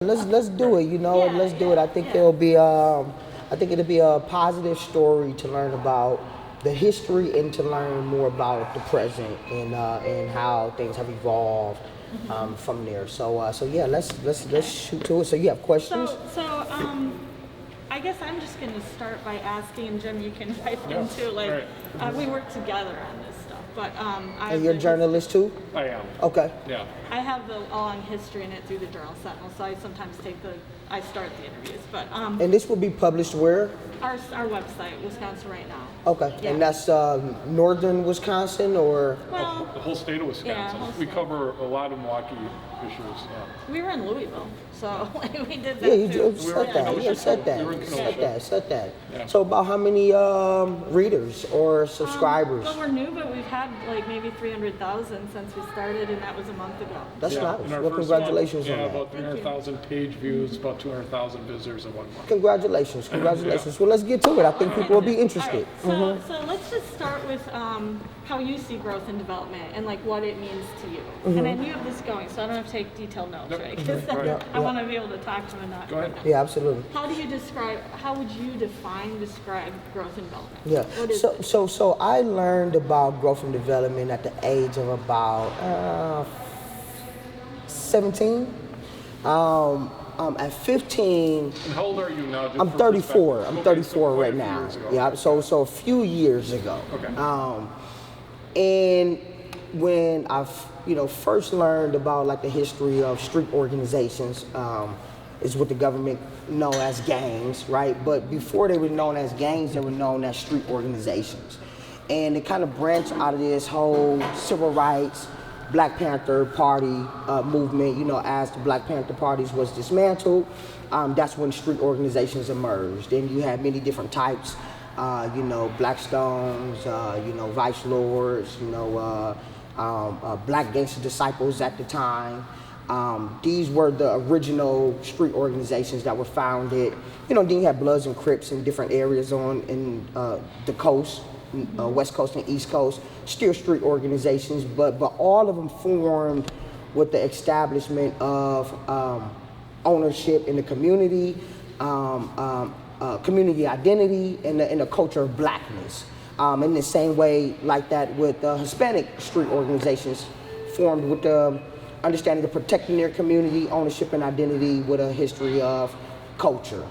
Let's do it. Let's do it. I think it'll be a positive story to learn about the history and to learn more about the present and how things have evolved from there. So yeah, let's shoot to it. So you have questions? I guess I'm just going to start by asking, and Jim, you can pipe in too. We work together on this stuff, but And you're a journalist too? I am. Okay. Yeah. I have the long history in it through the Journal Sentinel, so I sometimes I start the interviews, but And this will be published where? our website, Wisconsin Right Now. Okay. Yeah. And that's northern Wisconsin or? Well, The whole state of Wisconsin. Yeah, whole We state. cover a lot of Milwaukee issues. Yeah. we were in Louisville, so we did that Yeah, you too. said that. Kenosha. Yeah, said that. We were in Said Kenosha. that. Yeah. So about how many readers or subscribers? Well, we're new, but we've had maybe 300,000 since we started, and that was a month ago. That's Yeah, nice. in our Well, first congratulations month, on yeah, that. about 300,000 page views, about 200,000 visitors in 1 month. Congratulations. Well, let's get to it. I think people will be interested. All right, so let's just start with how you see growth and development and what it means to you. And then you have this going, so I don't have to take detailed notes, Yep. right? Because Right. I want to be able to talk to them and not. Go ahead. Yeah, absolutely. How would you describe growth and development? Yeah. What is it? So I learned about growth and development at the age of about 17. At 15. And how old are you now? just I'm for 34. perspective? I'm Okay, 34 so quite right a few now. years ago. Yeah. So a few years ago. Okay. And when I, first learned about the history of street organizations, is what the government know as gangs, right? But before they were known as gangs, they were known as street organizations, and it kind of branched out of this whole civil rights, Black Panther Party movement. As the Black Panther parties was dismantled, that's when street organizations emerged, and you had many different types. Blackstones, Vice Lords, Black Gangster Disciples at the time. These were the original street organizations that were founded. Then you had Bloods and Crips in different areas in the coast, West Coast and East Coast, still street organizations, but all of them formed with the establishment of ownership in the community, community identity, and the culture of blackness. In the same way like that with Hispanic street organizations formed with the understanding of protecting their community, ownership and identity with a history of culture.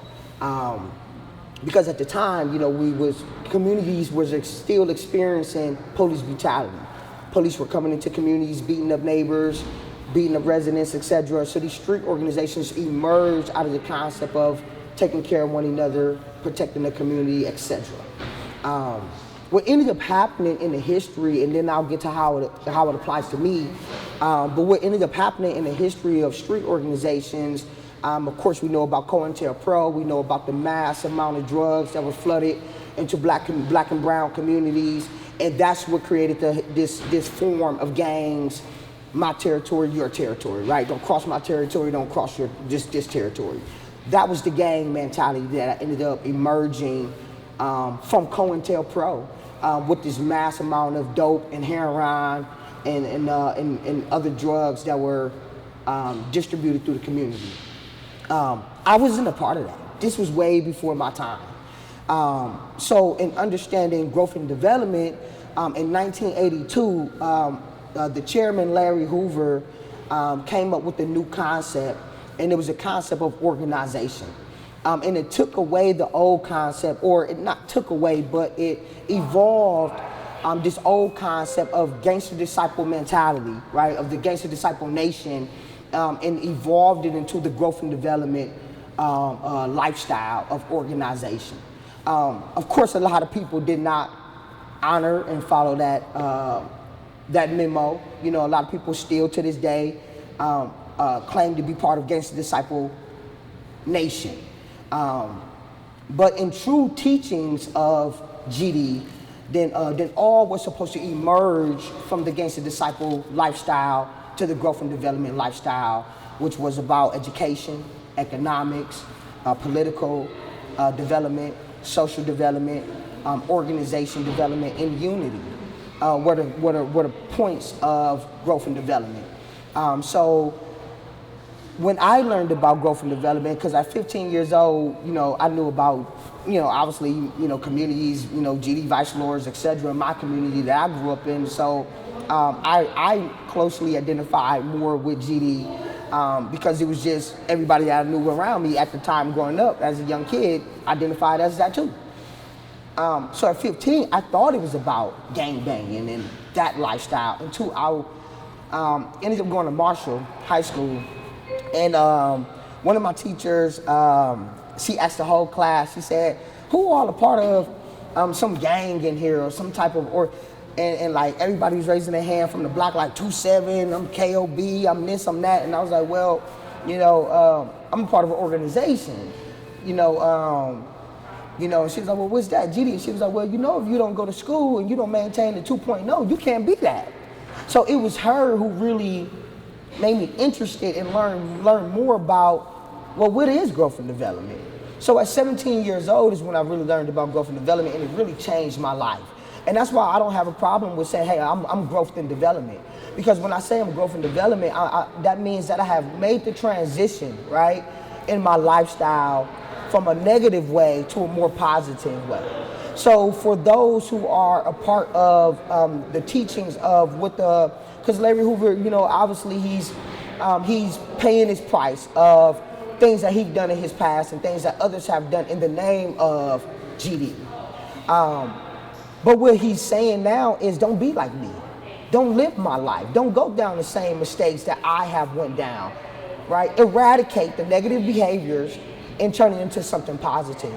Because at the time, communities was still experiencing police brutality. Police were coming into communities, beating up neighbors, beating up residents, etc. So these street organizations emerged out of the concept of taking care of one another, protecting the community, etc. What ended up happening in the history, and then I'll get to how it applies to me, but what ended up happening in the history of street organizations, of course we know about COINTELPRO, we know about the mass amount of drugs that were flooded into black and brown communities, and that's what created this form of gangs, my territory, your territory, right? Don't cross my territory, don't cross this territory. That was the gang mentality that ended up emerging from COINTELPRO with this mass amount of dope and heroin and other drugs that were distributed through the community. I wasn't a part of that. This was way before my time. So in understanding growth and development, in 1982, the chairman, Larry Hoover, came up with a new concept, and it was a concept of organization. And it took away the old concept, or it not took away, but it evolved this old concept of gangster disciple mentality, right, of the gangster disciple nation, and evolved it into the growth and development lifestyle of organization. Of course, a lot of people did not honor and follow that memo. A lot of people still to this day claim to be part of gangster disciple nation. But in true teachings of GD, then all was supposed to emerge from the gangster disciple lifestyle to the growth and development lifestyle, which was about education, economics, political development, social development, organization development, and unity. What are points of growth and development? So when I learned about growth and development, because at 15 years old, I knew about, obviously, communities, GD vice lords, etc. in my community that I grew up in. So I closely identified more with GD because it was just everybody that I knew around me at the time growing up as a young kid identified as that too. So at 15, I thought it was about gang banging and that lifestyle until I ended up going to Marshall High School. And one of my teachers, she asked the whole class, she said, who all a part of some gang in here or some type of, and like everybody was raising their hand from the block, like 2-7, I'm KOB, I'm this, I'm that. And I was like, well, I'm a part of an organization, and she was like, well, what's that, GD? And she was like, well, if you don't go to school and you don't maintain the 2.0, you can't be that. So it was her who really made me interested and learn more about, well, what is growth and development? So at 17 years old is when I really learned about growth and development, and it really changed my life. And that's why I don't have a problem with saying, hey, I'm growth and development. Because when I say I'm growth and development, that means that I have made the transition, right, in my lifestyle from a negative way to a more positive way. So for those who are a part of the teachings of because Larry Hoover, obviously he's paying his price of things that he's done in his past and things that others have done in the name of GD. But what he's saying now is don't be like me. Don't live my life. Don't go down the same mistakes that I have went down, right? Eradicate the negative behaviors and turn it into something positive.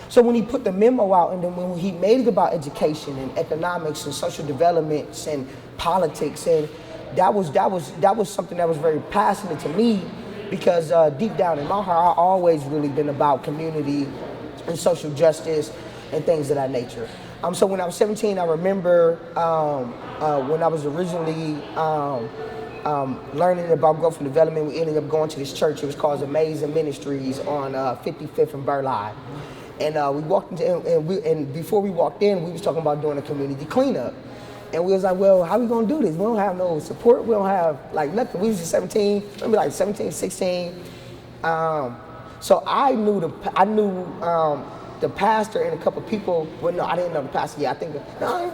So when he put the memo out and then when he made it about education and economics and social developments and politics, and that was something that was very passionate to me because deep down in my heart, I always really been about community and social justice and things of that nature. So when I was 17, I remember when I was originally learning about growth and development, we ended up going to this church. It was called Amazing Ministries on 55th and Burleigh. And we walked into, and before we walked in, we was talking about doing a community cleanup. And we was like, well, how we gonna do this? We don't have no support. We don't have like nothing. We was just 17, maybe like 17, 16. So I knew the pastor and a couple people. Well, no, I didn't know the pastor yet. I didn't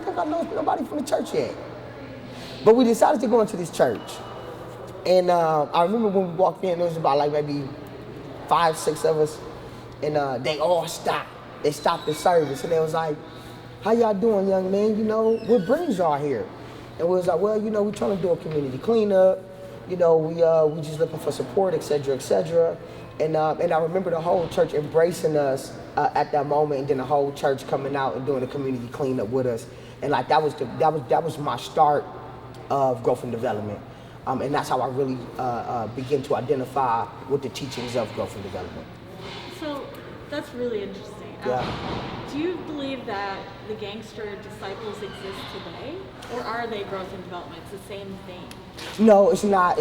think I know nobody from the church yet. But we decided to go into this church. And I remember when we walked in, there was about like maybe 5, 6 of us. And they all stopped. They stopped the service. And they was like, how y'all doing, young man? What brings y'all here? And we was like, well, we're trying to do a community cleanup. We just looking for support, et cetera, et cetera. And I remember the whole church embracing us at that moment, and then the whole church coming out and doing a community cleanup with us. And like that was my start of growth and development. And that's how I really begin to identify with the teachings of growth and development. So that's really interesting. Do you believe that the gangster disciples exist today, or are they growth and development? It's the same thing. No, it's not.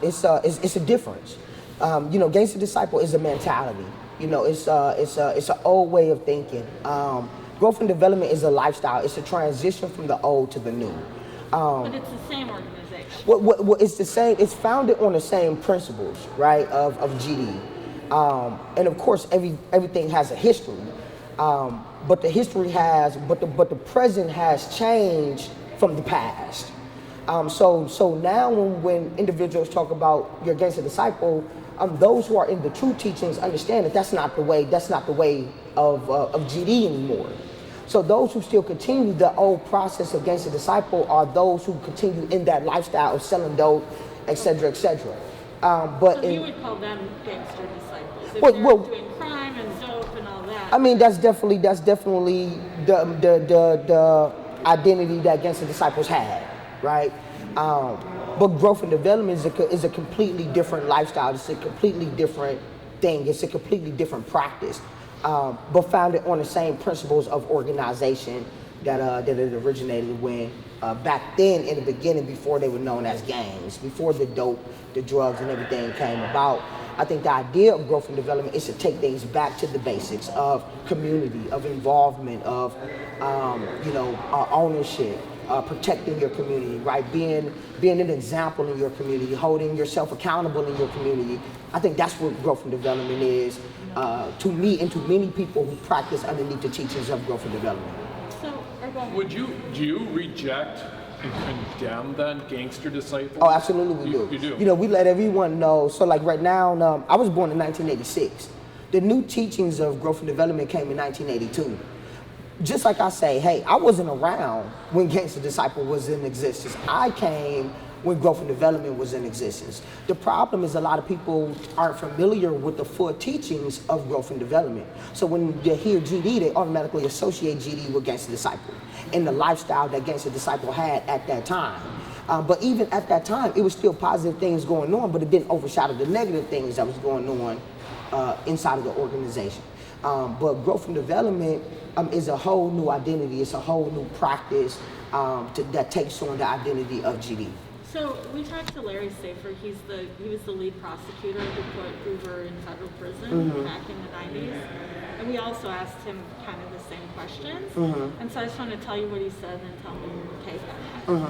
It's a difference. Gangster disciple is a mentality. It's an old way of thinking. Growth and development is a lifestyle. It's a transition from the old to the new. But it's the same organization. Well, it's the same. It's founded on the same principles, right? Of GD. And of course, everything has a history, but the present has changed from the past. So now when individuals talk about your gangster disciple, those who are in the true teachings understand that that's not the way of GD anymore. So those who still continue the old process of gangster disciple are those who continue in that lifestyle of selling dope, et cetera, et cetera. So you would call them gangster disciples if they're doing crime and dope and all that. I mean, that's definitely the identity that gangster disciples had, right? But growth and development is a completely different lifestyle. It's a completely different thing. It's a completely different practice, but founded on the same principles of organization that it originated when back then in the beginning, before they were known as gangs, before the dope, the drugs, and everything came about. I think the idea of growth and development is to take things back to the basics of community, of involvement, of ownership, protecting your community, right? Being an example in your community, holding yourself accountable in your community. I think that's what growth and development is to me and to many people who practice underneath the teachings of growth and development. So, do you reject and condemn then gangster disciples? Oh, absolutely we do. You do? You know, we let everyone know. So like right now, I was born in 1986. The new teachings of growth and development came in 1982. Just like I say, hey, I wasn't around when Gangster Disciple was in existence. I came when growth and development was in existence. The problem is a lot of people aren't familiar with the full teachings of growth and development. So when they hear GD, they automatically associate GD with Gangster Disciple and the lifestyle that Gangster Disciple had at that time. But even at that time, it was still positive things going on, but it didn't overshadow the negative things that was going on inside of the organization. But growth and development is a whole new identity. It's a whole new practice that takes on the identity of GD. So we talked to Larry Safer. He was the lead prosecutor who put Hoover in federal prison back in the 90s. And we also asked him kind of the same questions. And so I just want to tell you what he said and then tell me your take on that.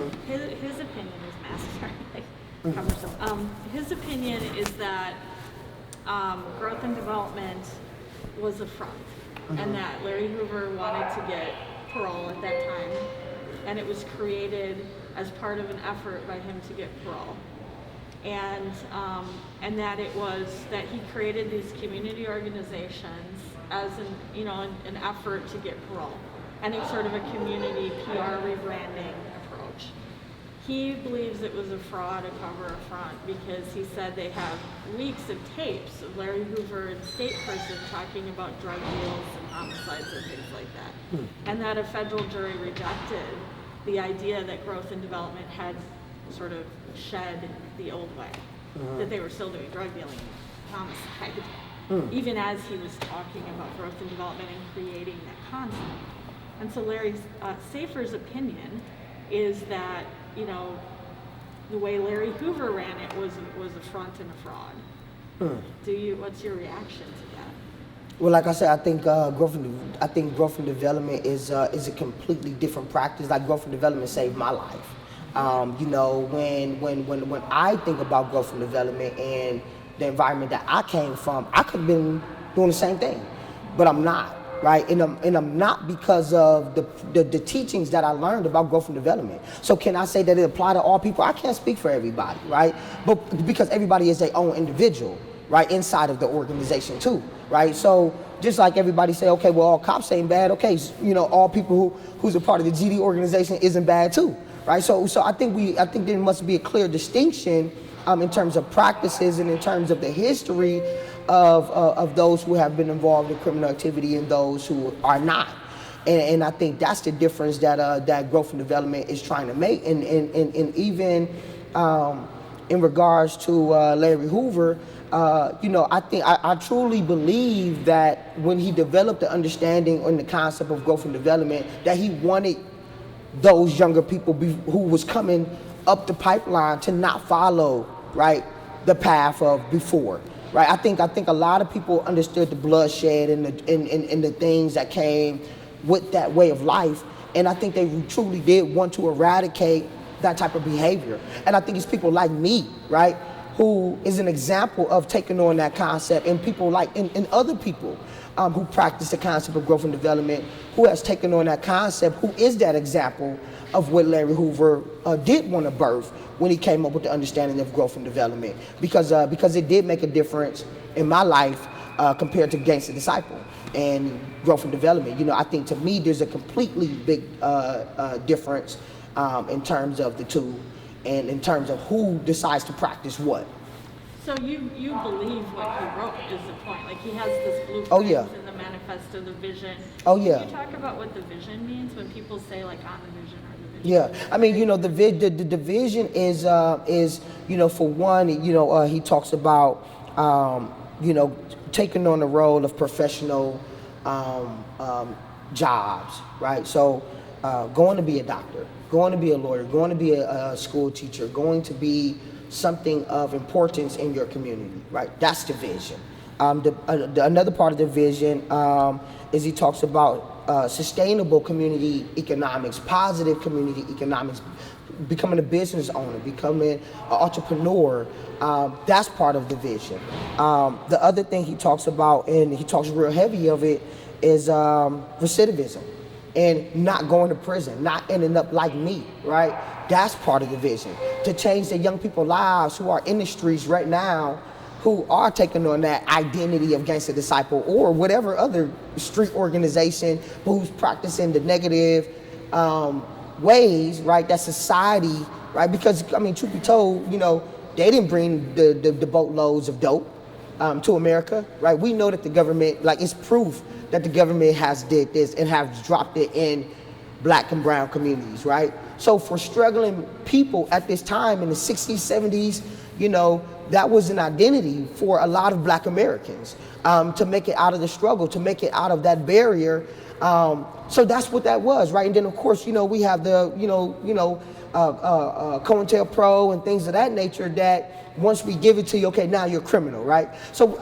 His opinion is massive, cumbersome. His opinion is that growth and development was a front, and that Larry Hoover wanted to get parole at that time, and it was created as part of an effort by him to get parole, and that it was that he created these community organizations as an effort to get parole, and it's sort of a community PR rebranding approach. He believes it was a fraud, a cover, a front, because he said they have weeks of tapes of Larry Hoover in state prison talking about drug deals and homicides and things like that. And that a federal jury rejected the idea that growth and development had sort of shed the old way, that they were still doing drug dealing and homicide, even as he was talking about growth and development and creating that concept. And so Larry Safer's opinion is that, the way Larry Hoover ran it was a front and a fraud. What's your reaction to that? Well, like I said, I think growth and development is a completely different practice. Like growth and development saved my life. When I think about growth and development and the environment that I came from, I could have been doing the same thing, but I'm not. Right, and I'm not because of the teachings that I learned about growth and development. So can I say that it apply to all people? I can't speak for everybody, right? But because everybody is their own individual, right, inside of the organization too, right? So just like everybody say, okay, well, all cops ain't bad. Okay, all people who's a part of the GD organization isn't bad too, right? So I think there must be a clear distinction in terms of practices and in terms of the history of those who have been involved in criminal activity and those who are not. And I think that's the difference that growth and development is trying to make. And even in regards to Larry Hoover, I truly believe that when he developed the understanding and the concept of growth and development, that he wanted those younger people who was coming up the pipeline to not follow, right, the path of before. Right, I think a lot of people understood the bloodshed and the things that came with that way of life, and I think they truly did want to eradicate that type of behavior. And I think it's people like me, right, who is an example of taking on that concept, and people like and other people who practice the concept of growth and development, who has taken on that concept, who is that example of what Larry Hoover did want to birth when he came up with the understanding of growth and development, because it did make a difference in my life compared to Gangster Disciple and growth and development. I think to me there's a completely big difference in terms of the two and in terms of who decides to practice what. So you believe what he wrote is the point. Like he has this blueprint in the manifesto, the vision. Oh yeah. Can you talk about what the vision means when people say like on the vision or the vision? Yeah, I mean, the vision is for one, he talks about taking on the role of professional jobs, right? So going to be a doctor, going to be a lawyer, going to be a school teacher, going to be something of importance in your community, right? That's the vision. Another part of the vision is he talks about sustainable community economics, positive community economics, becoming a business owner, becoming an entrepreneur. That's part of the vision. The other thing he talks about, and he talks real heavy of it, is recidivism and not going to prison, not ending up like me, right? That's part of the vision, to change the young people's lives who are in the streets right now, who are taking on that identity of gangster disciple or whatever other street organization who's practicing the negative ways, right? That society, right? Because, I mean, truth be told, they didn't bring the boatloads of dope to America, right? We know that the government, it's proof that the government has did this and have dropped it in black and brown communities, right? So for struggling people at this time in the 60s, 70s, that was an identity for a lot of black Americans, to make it out of the struggle, to make it out of that barrier. So that's what that was, right? And then of course, we have the, COINTELPRO and things of that nature that once we give it to you, okay, now you're a criminal, right? So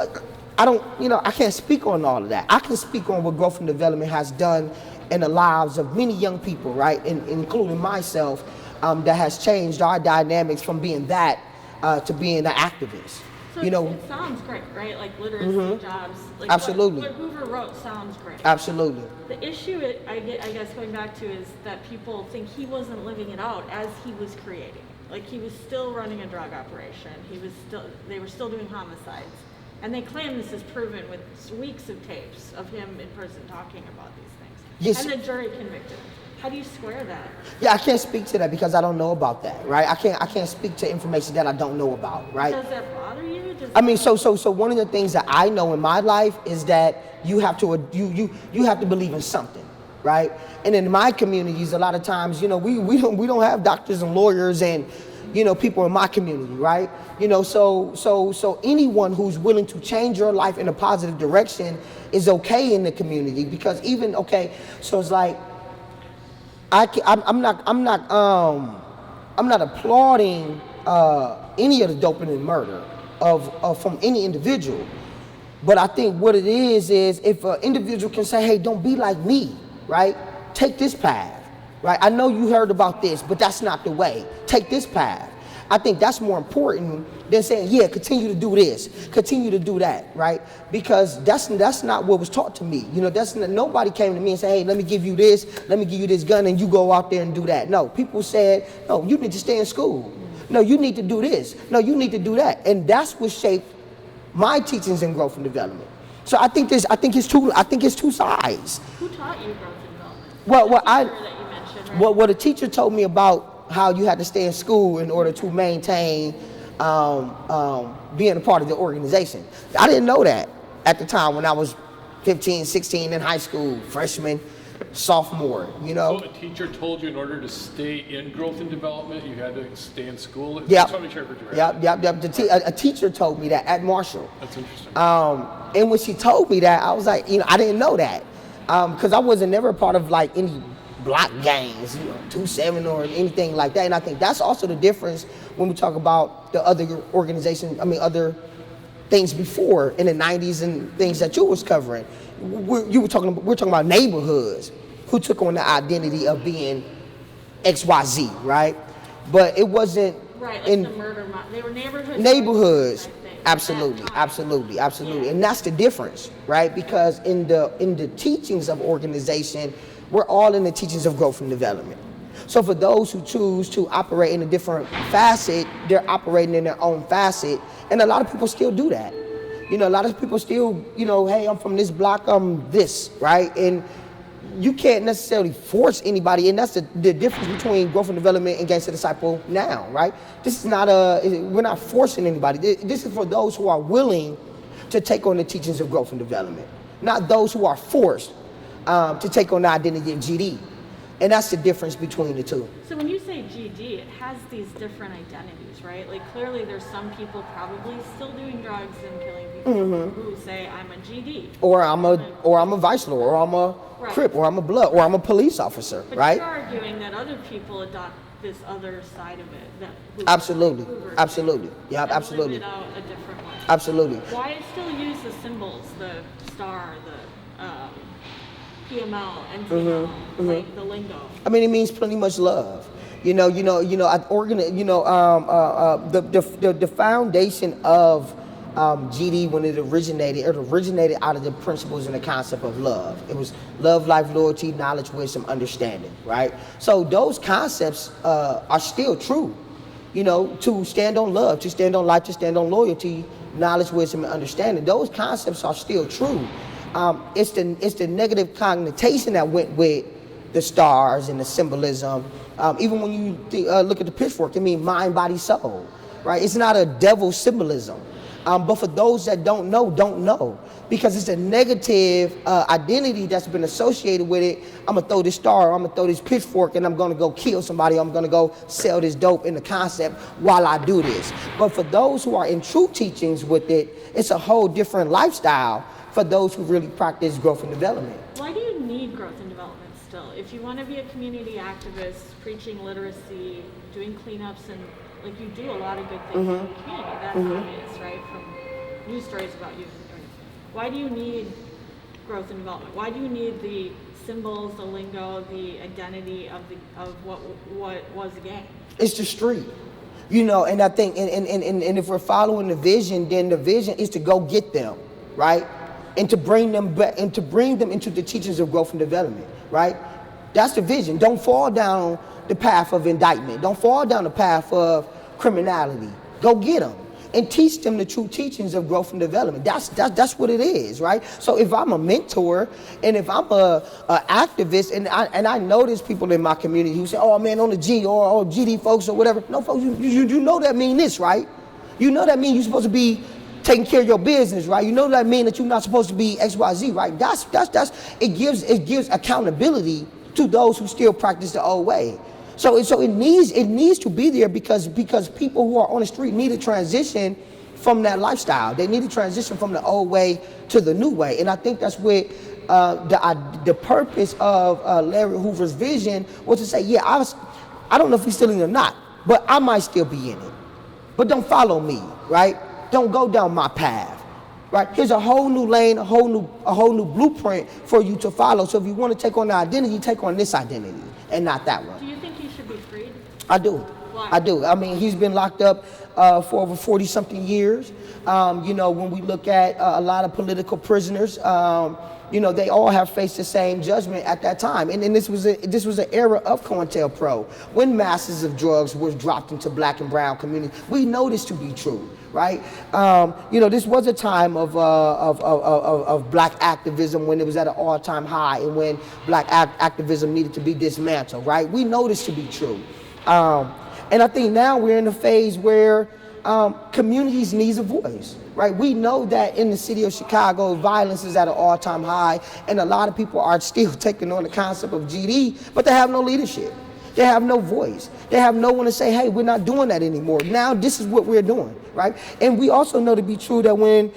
I can't speak on all of that. I can speak on what growth and development has done in the lives of many young people, right? Including myself, that has changed our dynamics from being that to being an activist. So it sounds great, right? Like literacy, jobs. Like Absolutely. What Hoover wrote sounds great. Absolutely. The issue, I guess, going back to is that people think he wasn't living it out as he was creating. Like he was still running a drug operation. They were still doing homicides. And they claim this is proven with weeks of tapes of him in prison talking about these things. Yes. And the jury convicted him. How do you square that? Yeah, I can't speak to that because I don't know about that, right? I can't speak to information that I don't know about, right? Does that bother you? So one of the things that I know in my life is that you have to believe in something, right? And in my communities, a lot of times, we don't have doctors and lawyers and people in my community, right? So anyone who's willing to change your life in a positive direction is okay in the community, because so it's like I'm not applauding any of the doping and murder from any individual, but I think what it is if an individual can say, hey, don't be like me, right? Take this path, right? I know you heard about this, but that's not the way. Take this path. I think that's more important than saying, yeah, continue to do this, continue to do that, right? Because that's not what was taught to me. Nobody came to me and said, hey, let me give you this gun and you go out there and do that. No, people said, no, you need to stay in school. No, you need to do this. No, you need to do that. And that's what shaped my teachings in growth and development. So I think it's two sides. Who taught you growth and development? That you mentioned, right? What a teacher told me about how you had to stay in school in order to maintain being a part of the organization. I didn't know that at the time when I was 15, 16 in high school, freshman, sophomore, So a teacher told you in order to stay in growth and development, you had to stay in school? Yep. Yep. A teacher told me that at Marshall. That's interesting. And when she told me that, I was like, I didn't know that. Because I wasn't never a part of any block gangs, 2-7 or anything like that. And I think that's also the difference when we talk about the other organizations, other things before in the 90s and things that you was covering. We're talking about neighborhoods who took on the identity of being XYZ, right? But it wasn't right, in the murder they were neighborhoods. Absolutely. And that's the difference, right? Because in the teachings of organization, we're all in the teachings of growth and development. So for those who choose to operate in a different facet, they're operating in their own facet. And a lot of people still do that. A lot of people still, hey, I'm from this block, I'm this, right? And you can't necessarily force anybody, and that's the difference between growth and development and gangster disciple now, right? This is not we're not forcing anybody. This is for those who are willing to take on the teachings of growth and development, not those who are forced to take on the identity of GD. And that's the difference between the two. So when you say GD, it has these different identities, right? Like clearly there's some people probably still doing drugs and killing people who say I'm a GD. Or I'm a vice lord, or I'm a Crip, or I'm a blood, or I'm a police officer, but right? You're arguing that other people adopt this other side of it. Absolutely. Hoover Yeah, absolutely. Live it out a different way. Absolutely. Why still use the symbols, the star, the PML and PML, like the lingo? I mean, it means pretty much love. The foundation of GD when it originated out of the principles and the concept of love. It was love, life, loyalty, knowledge, wisdom, understanding, right? So those concepts are still true. To stand on love, to stand on life, to stand on loyalty, knowledge, wisdom, and understanding. Those concepts are still true. It's the negative connotation that went with the stars and the symbolism. Even when you look at the pitchfork, it means mind, body, soul, right? It's not a devil symbolism. But for those that don't know, because it's a negative identity that's been associated with it. I'm gonna throw this star, I'm gonna throw this pitchfork, and I'm gonna go kill somebody. I'm gonna go sell this dope in the concept while I do this. But for those who are in true teachings with it, it's a whole different lifestyle for those who really practice growth and development. Why do you need growth and development still? If you want to be a community activist, preaching literacy, doing cleanups, and like you do a lot of good things in the community, that's obvious, right? From news stories about you. Why do you need growth and development? Why do you need the symbols, the lingo, the identity of what was a gang? It's the street. And I think, and if we're following the vision, then the vision is to go get them, right? And to bring them back, and to bring them into the teachings of growth and development, right? That's the vision. Don't fall down the path of indictment. Don't fall down the path of criminality. Go get them and teach them the true teachings of growth and development. That's what it is, right? So if I'm a mentor and if I'm a activist, and I know there's people in my community who say, "Oh man, on the G or GD folks or whatever." No, folks, you know that mean this, right? You know that mean you're supposed to be taking care of your business, right? You know that mean that you're not supposed to be XYZ, right? That's it gives accountability to those who still practice the old way. So it needs to be there because people who are on the street need to transition from that lifestyle. They need to transition from the old way to the new way. And I think that's what the purpose of Larry Hoover's vision was to say, yeah, I don't know if he's still in it or not, but I might still be in it. But don't follow me, right? Don't go down my path, right? Here's a whole new lane, a whole new blueprint for you to follow. So if you want to take on the identity, take on this identity and not that one. Do you think he should be freed? I do. Why? I do. I mean, he's been locked up for over 40-something years. When we look at a lot of political prisoners, they all have faced the same judgment at that time. And this was an era of COINTELPRO when masses of drugs were dropped into black and brown communities. We know this to be true, right? This was a time of black activism when it was at an all-time high and when black activism needed to be dismantled, right? We know this to be true. And I think now we're in a phase where communities need a voice, right? We know that in the city of Chicago, violence is at an all-time high, and a lot of people are still taking on the concept of GD, but they have no leadership. They have no voice. They have no one to say, hey, we're not doing that anymore. Now this is what we're doing, right? And we also know to be true that when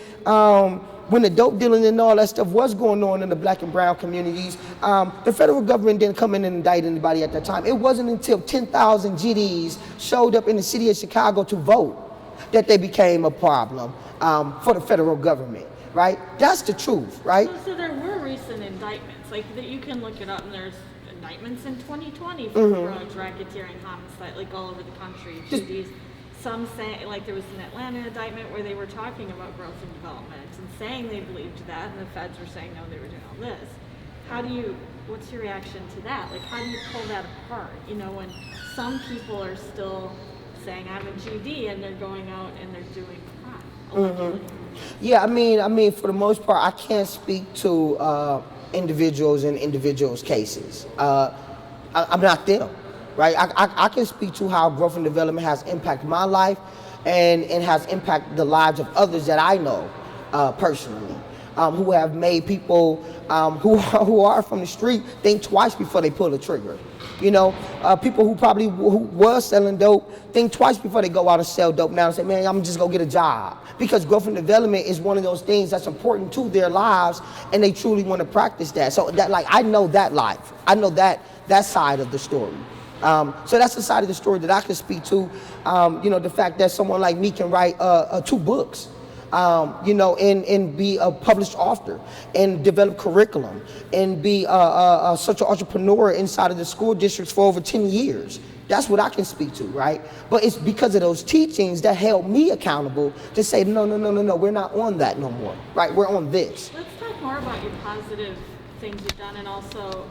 the dope dealing and all that stuff was going on in the black and brown communities, the federal government didn't come in and indict anybody at that time. It wasn't until 10,000 GDs showed up in the city of Chicago to vote that they became a problem for the federal government, right? That's the truth, right? So there were recent indictments, like that you can look it up, and there's indictments in 2020 for drugs, racketeering, homicide, like all over the country. Some say, like there was an Atlanta indictment where they were talking about growth and development and saying they believed that, and the feds were saying no, they were doing all this. What's your reaction to that? Like, how do you pull that apart? When some people are still saying I'm a GD and they're going out and they're doing crime. Yeah, I mean, for the most part, I can't speak to individuals and individuals' cases. I'm not them. Right, I can speak to how growth and development has impacted my life and has impacted the lives of others that I know personally, who have made people who are from the street think twice before they pull the trigger. People who was selling dope think twice before they go out and sell dope now and say, man, I'm just gonna get a job. Because growth and development is one of those things that's important to their lives and they truly want to practice that. So I know that life. I know that side of the story. So that's the side of the story that I can speak to. The fact that someone like me can write 2 books and be a published author and develop curriculum and be such an entrepreneur inside of the school districts for over 10 years. That's what I can speak to, right? But it's because of those teachings that held me accountable to say, no, we're not on that no more, right? We're on this. Let's talk more about your positive things you've done, and also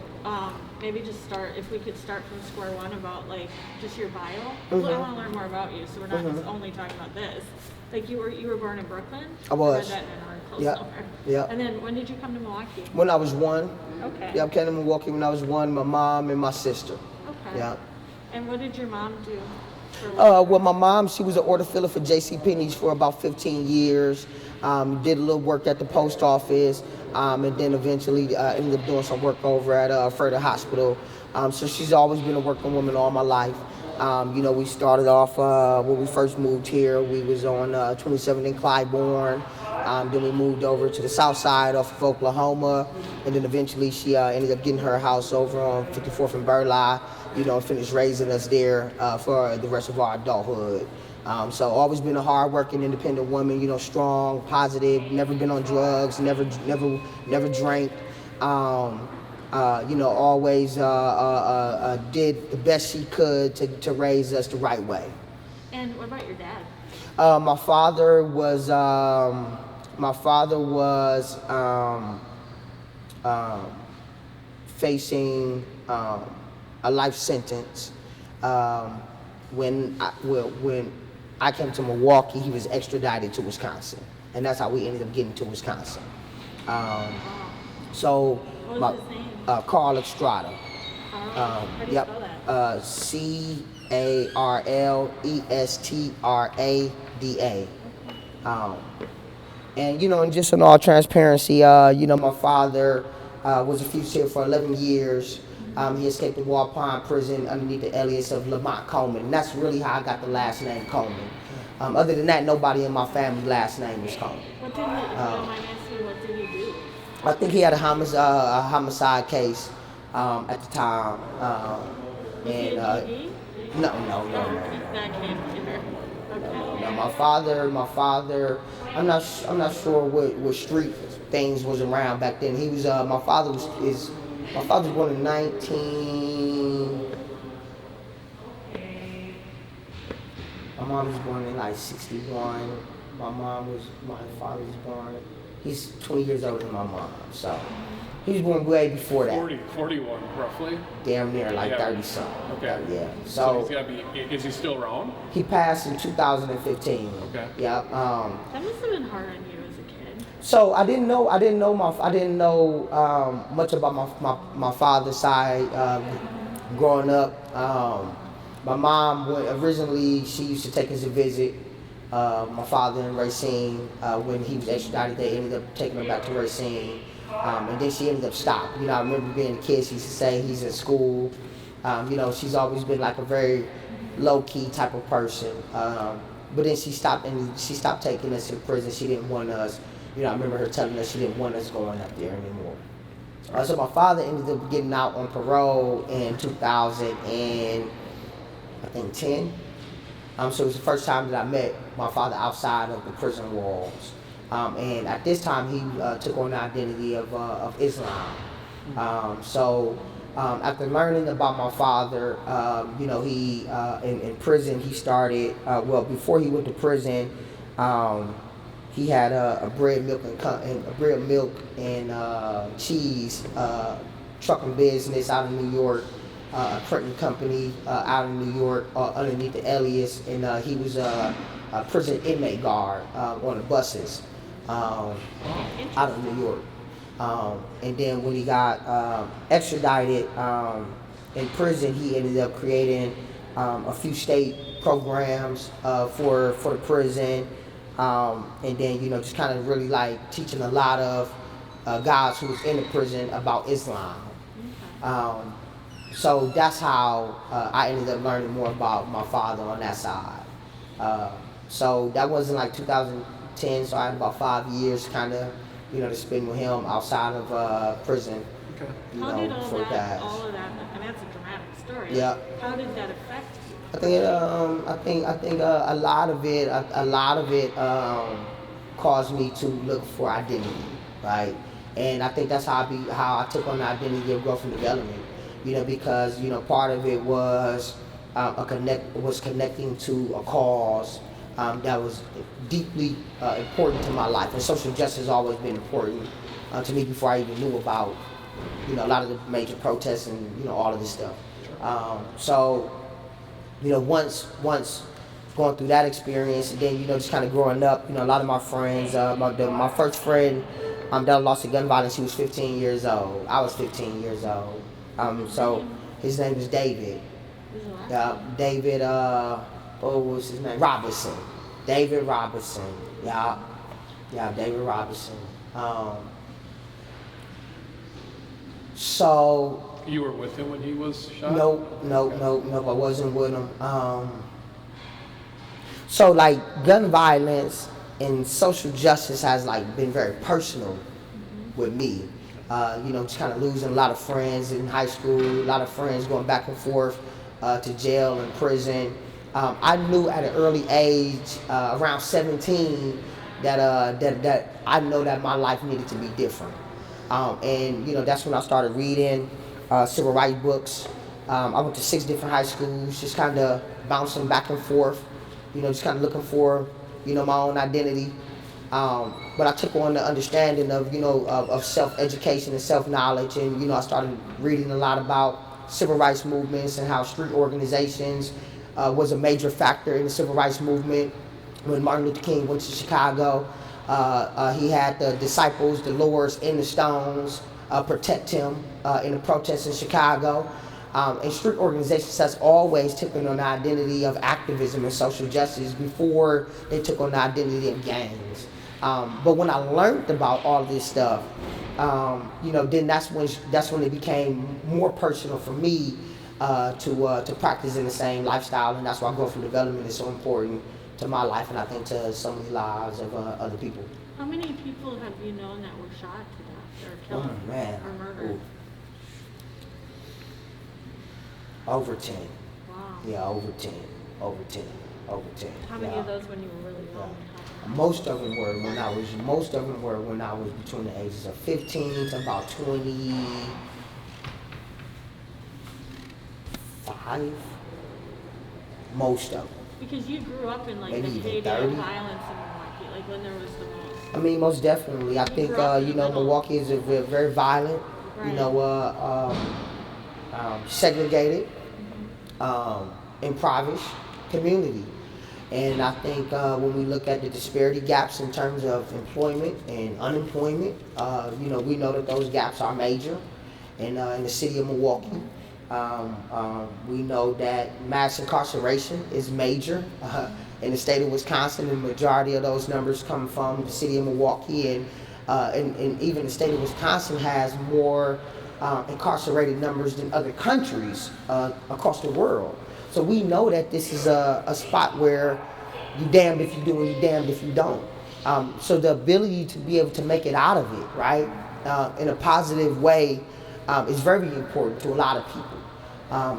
maybe just start, if we could start from square one about like just your bio. I want to learn more about you, so we're not just only talking about this. Like you were born in Brooklyn? I was. I read that in an article somewhere. Yeah. And then when did you come to Milwaukee? When I was 1. Okay. Yeah, I came to Milwaukee when I was 1, my mom and my sister. Okay. Yeah. And what did your mom do? Well, my mom, she was an order filler for JCPenney's for about 15 years. Did a little work at the post office, and then eventually ended up doing some work over at Further Hospital. So she's always been a working woman all my life. We started off when we first moved here. We was on 27th and Clybourne. Then we moved over to the south side of Oklahoma, and then eventually she ended up getting her house over on 54th and Burleigh. Finished raising us there for the rest of our adulthood. So always been a hard-working, independent woman. Strong, positive. Never been on drugs. Never drank. Always did the best she could to raise us the right way. And what about your dad? My father was facing a life sentence. When I came to Milwaukee, he was extradited to Wisconsin, and that's how we ended up getting to Wisconsin. So What was his name? Carl Estrada. How do you spell that? CarlEstrada. And just in all transparency, my father was a fugitive for 11 years. He escaped the Wall Pond prison underneath the alias of Lamont Coleman. And that's really how I got the last name Coleman. Other than that, nobody in my family last name is Coleman. What did he, if you don't mind asking, what did he do? I think he had a homicide case at the time. Was he a DD? No. That came later. Okay. No, my father. I'm not sure what street things was around back then. He was. My father was born in 19. My mom was born in like 61. My father was born. He's 20 years older than my mom, so he was born way before that. 41 roughly. Damn near like Yeah. 30 something. Okay. Yeah. So he's gotta be. Is he still around? He passed in 2015. Okay. Yeah. That must have been hard on you as a kid. So I didn't know much about my father's side growing up. My mom originally she used to take us to visit my father in Racine. When he was extradited, they ended up taking him back to Racine, and then she ended up stopped. I remember being a kid. She used to say he's in school. She's always been like a very low key type of person. But then she stopped taking us to prison. She didn't want us. I remember her telling us she didn't want us going up there anymore. So my father ended up getting out on parole in 2010. So it was the first time that I met my father outside of the prison walls. And at this time, he took on the identity of Islam. After learning about my father, he in prison he started. Before he went to prison, he had a bread, milk, and cheese trucking business out of New York. A printing company out in New York underneath the alias, and he was a prison inmate guard on the buses out of New York. And then when he got extradited in prison, he ended up creating a few state programs for the prison, and then just kind of really like teaching a lot of guys who was in the prison about Islam. So that's how I ended up learning more about my father on that side. So that wasn't like 2010, so I had about 5 years kind of, to spend with him outside of prison. Okay. How did all of that, and that's a dramatic story. Yeah. How did that affect you? I think a lot of it caused me to look for identity, right? And I think that's how I took on the identity of growth and development, because part of it was connecting to a cause that was deeply important to my life, and social justice has always been important to me before I even knew about a lot of the major protests and all of this stuff. So once going through that experience, and then just kind of growing up, a lot of my friends, my first friend that I lost to gun violence, he was 15 years old. I was 15 years old. So his name was David. David, what was his name? Robinson. David Robinson. Yeah, David Robinson. So. You were with him when he was shot? No, I wasn't with him. So like gun violence and social justice has like been very personal with me. Just kind of losing a lot of friends in high school, a lot of friends going back and forth to jail and prison. I knew at an early age, around 17, that I know that my life needed to be different. And that's when I started reading civil rights books. I went to 6 different high schools, just kind of bouncing back and forth, just kind of looking for, my own identity. But I took on the understanding of self-education and self-knowledge, and I started reading a lot about civil rights movements and how street organizations was a major factor in the civil rights movement. When Martin Luther King went to Chicago, he had the Disciples, the Lords, and the Stones protect him in the protests in Chicago. And street organizations has always taken on the identity of activism and social justice before they took on the identity of gangs. But when I learned about all this stuff, then that's when it became more personal for me to practice in the same lifestyle, and that's why growth and development is so important to my life, and I think to so many lives of other people. How many people have you known that were shot to death or killed or murdered? Ooh. Over 10. Wow. Yeah, over 10. How many of those when you were really young? Most of them were when I was between the ages of 15 to about 25. Most of them. Because you grew up in like Maybe the even heyday 30. of violence in Milwaukee, like when there was the most. I mean, most definitely. I think Milwaukee is a very violent, Right. Segregated, impoverished community. And I think when we look at the disparity gaps in terms of employment and unemployment, we know that those gaps are major. And in the city of Milwaukee, we know that mass incarceration is major. In the state of Wisconsin, the majority of those numbers come from the city of Milwaukee, and even the state of Wisconsin has more incarcerated numbers than other countries across the world. So we know that this is a spot where you damned if you do and you damned if you don't. So the ability to be able to make it out of it, right, in a positive way, is very important to a lot of people.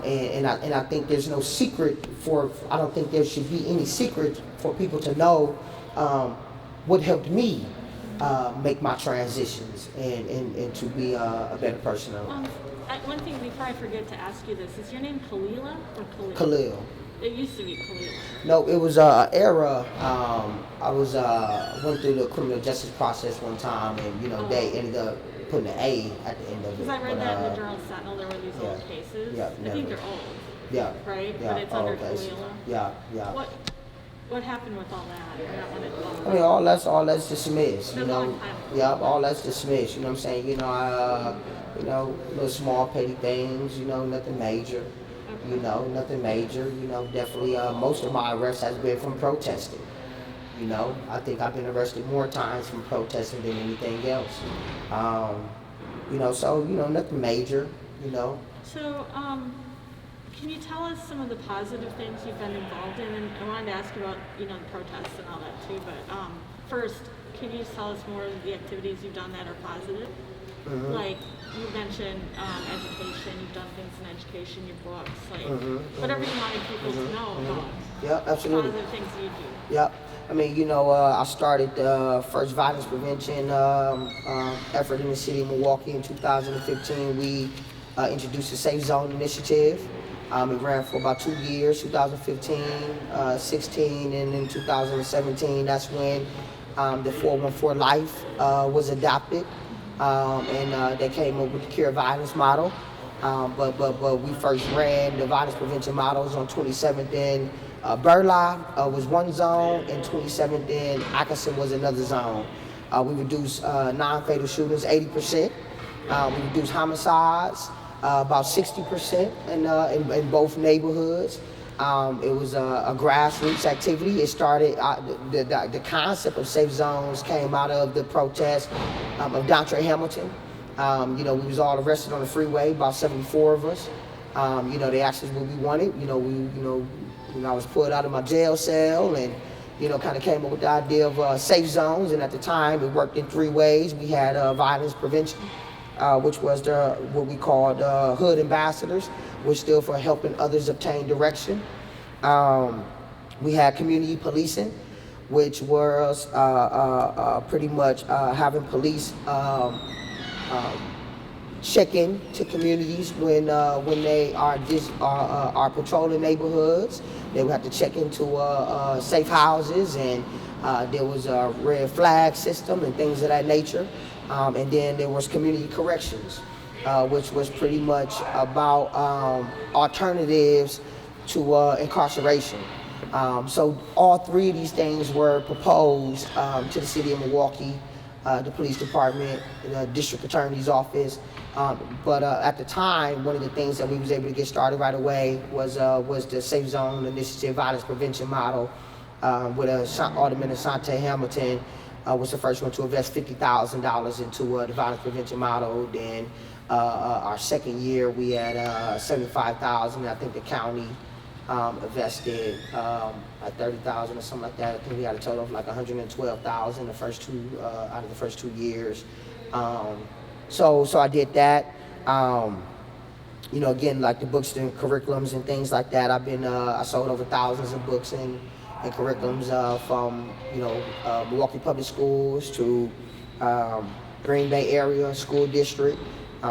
And I think there's no secret I don't think there should be any secret for people to know what helped me make my transitions and to be a better person. One thing before I forget to ask you this, is your name Khalila or Khalil? Khalil. It used to be Khalil. No, it was an era. I went through the criminal justice process one time, and they ended up putting an A at the end of it. Because I read that in the Journal Sentinel, there were these old cases. I think they're old. Yeah. Right? Yeah. But it's under Khalila. Yeah. What happened with all that? Or not when it I mean, all that's dismissed. All that's dismissed. You know what I'm saying? Little small petty things. Nothing major. Nothing major. Definitely. Most of my arrests has been from protesting. I think I've been arrested more times from protesting than anything else. So nothing major. So, can you tell us some of the positive things you've been involved in? And I wanted to ask about, the protests and all that too. But first, can you just tell us more of the activities you've done that are positive? Like you mentioned education, you've done things in education, your books, like whatever you wanted people to know about Yeah, absolutely. positive things you do. Yep. I mean, I started the first violence prevention effort in the city of Milwaukee in 2015. We introduced the Safe Zone Initiative. It ran for about 2 years, 2015, 16, and in 2017, that's when the 414 Life was adopted. And they came up with the Cure Violence model. But we first ran the violence prevention models on 27th and Burla was one zone, and 27th and Atkinson was another zone. We reduced non-fatal shootings 80%. We reduced homicides about 60% in both neighborhoods. It was a grassroots activity. It started, the concept of safe zones came out of the protest of Dontre Hamilton. We was all arrested on the freeway, about 74 of us. They asked us what we wanted. I was pulled out of my jail cell and, kind of came up with the idea of safe zones. And at the time, it worked in 3 ways. We had violence prevention, which was what we called hood ambassadors, which stood for helping others obtain direction. We had community policing, which was pretty much having police check in to communities when they are patrolling neighborhoods. They would have to check into safe houses, and there was a red flag system and things of that nature. And then there was community corrections, which was pretty much about alternatives to incarceration. So all 3 of these things were proposed to the city of Milwaukee, the police department, the district attorney's office. But at the time, one of the things that we was able to get started right away was the Safe Zone Initiative Violence Prevention Model, with Alderman Asante Hamilton was the first one to invest $50,000 into the violence prevention model. Then our second year, we had $75,000. I think the county invested like $30,000 or something like that. I think we had a total of like $112,000 the first 2 out of the first 2 years. So I did that. Again, like the books and curriculums and things like that. I sold over thousands of books and curriculums from Milwaukee Public Schools to Green Bay area school district,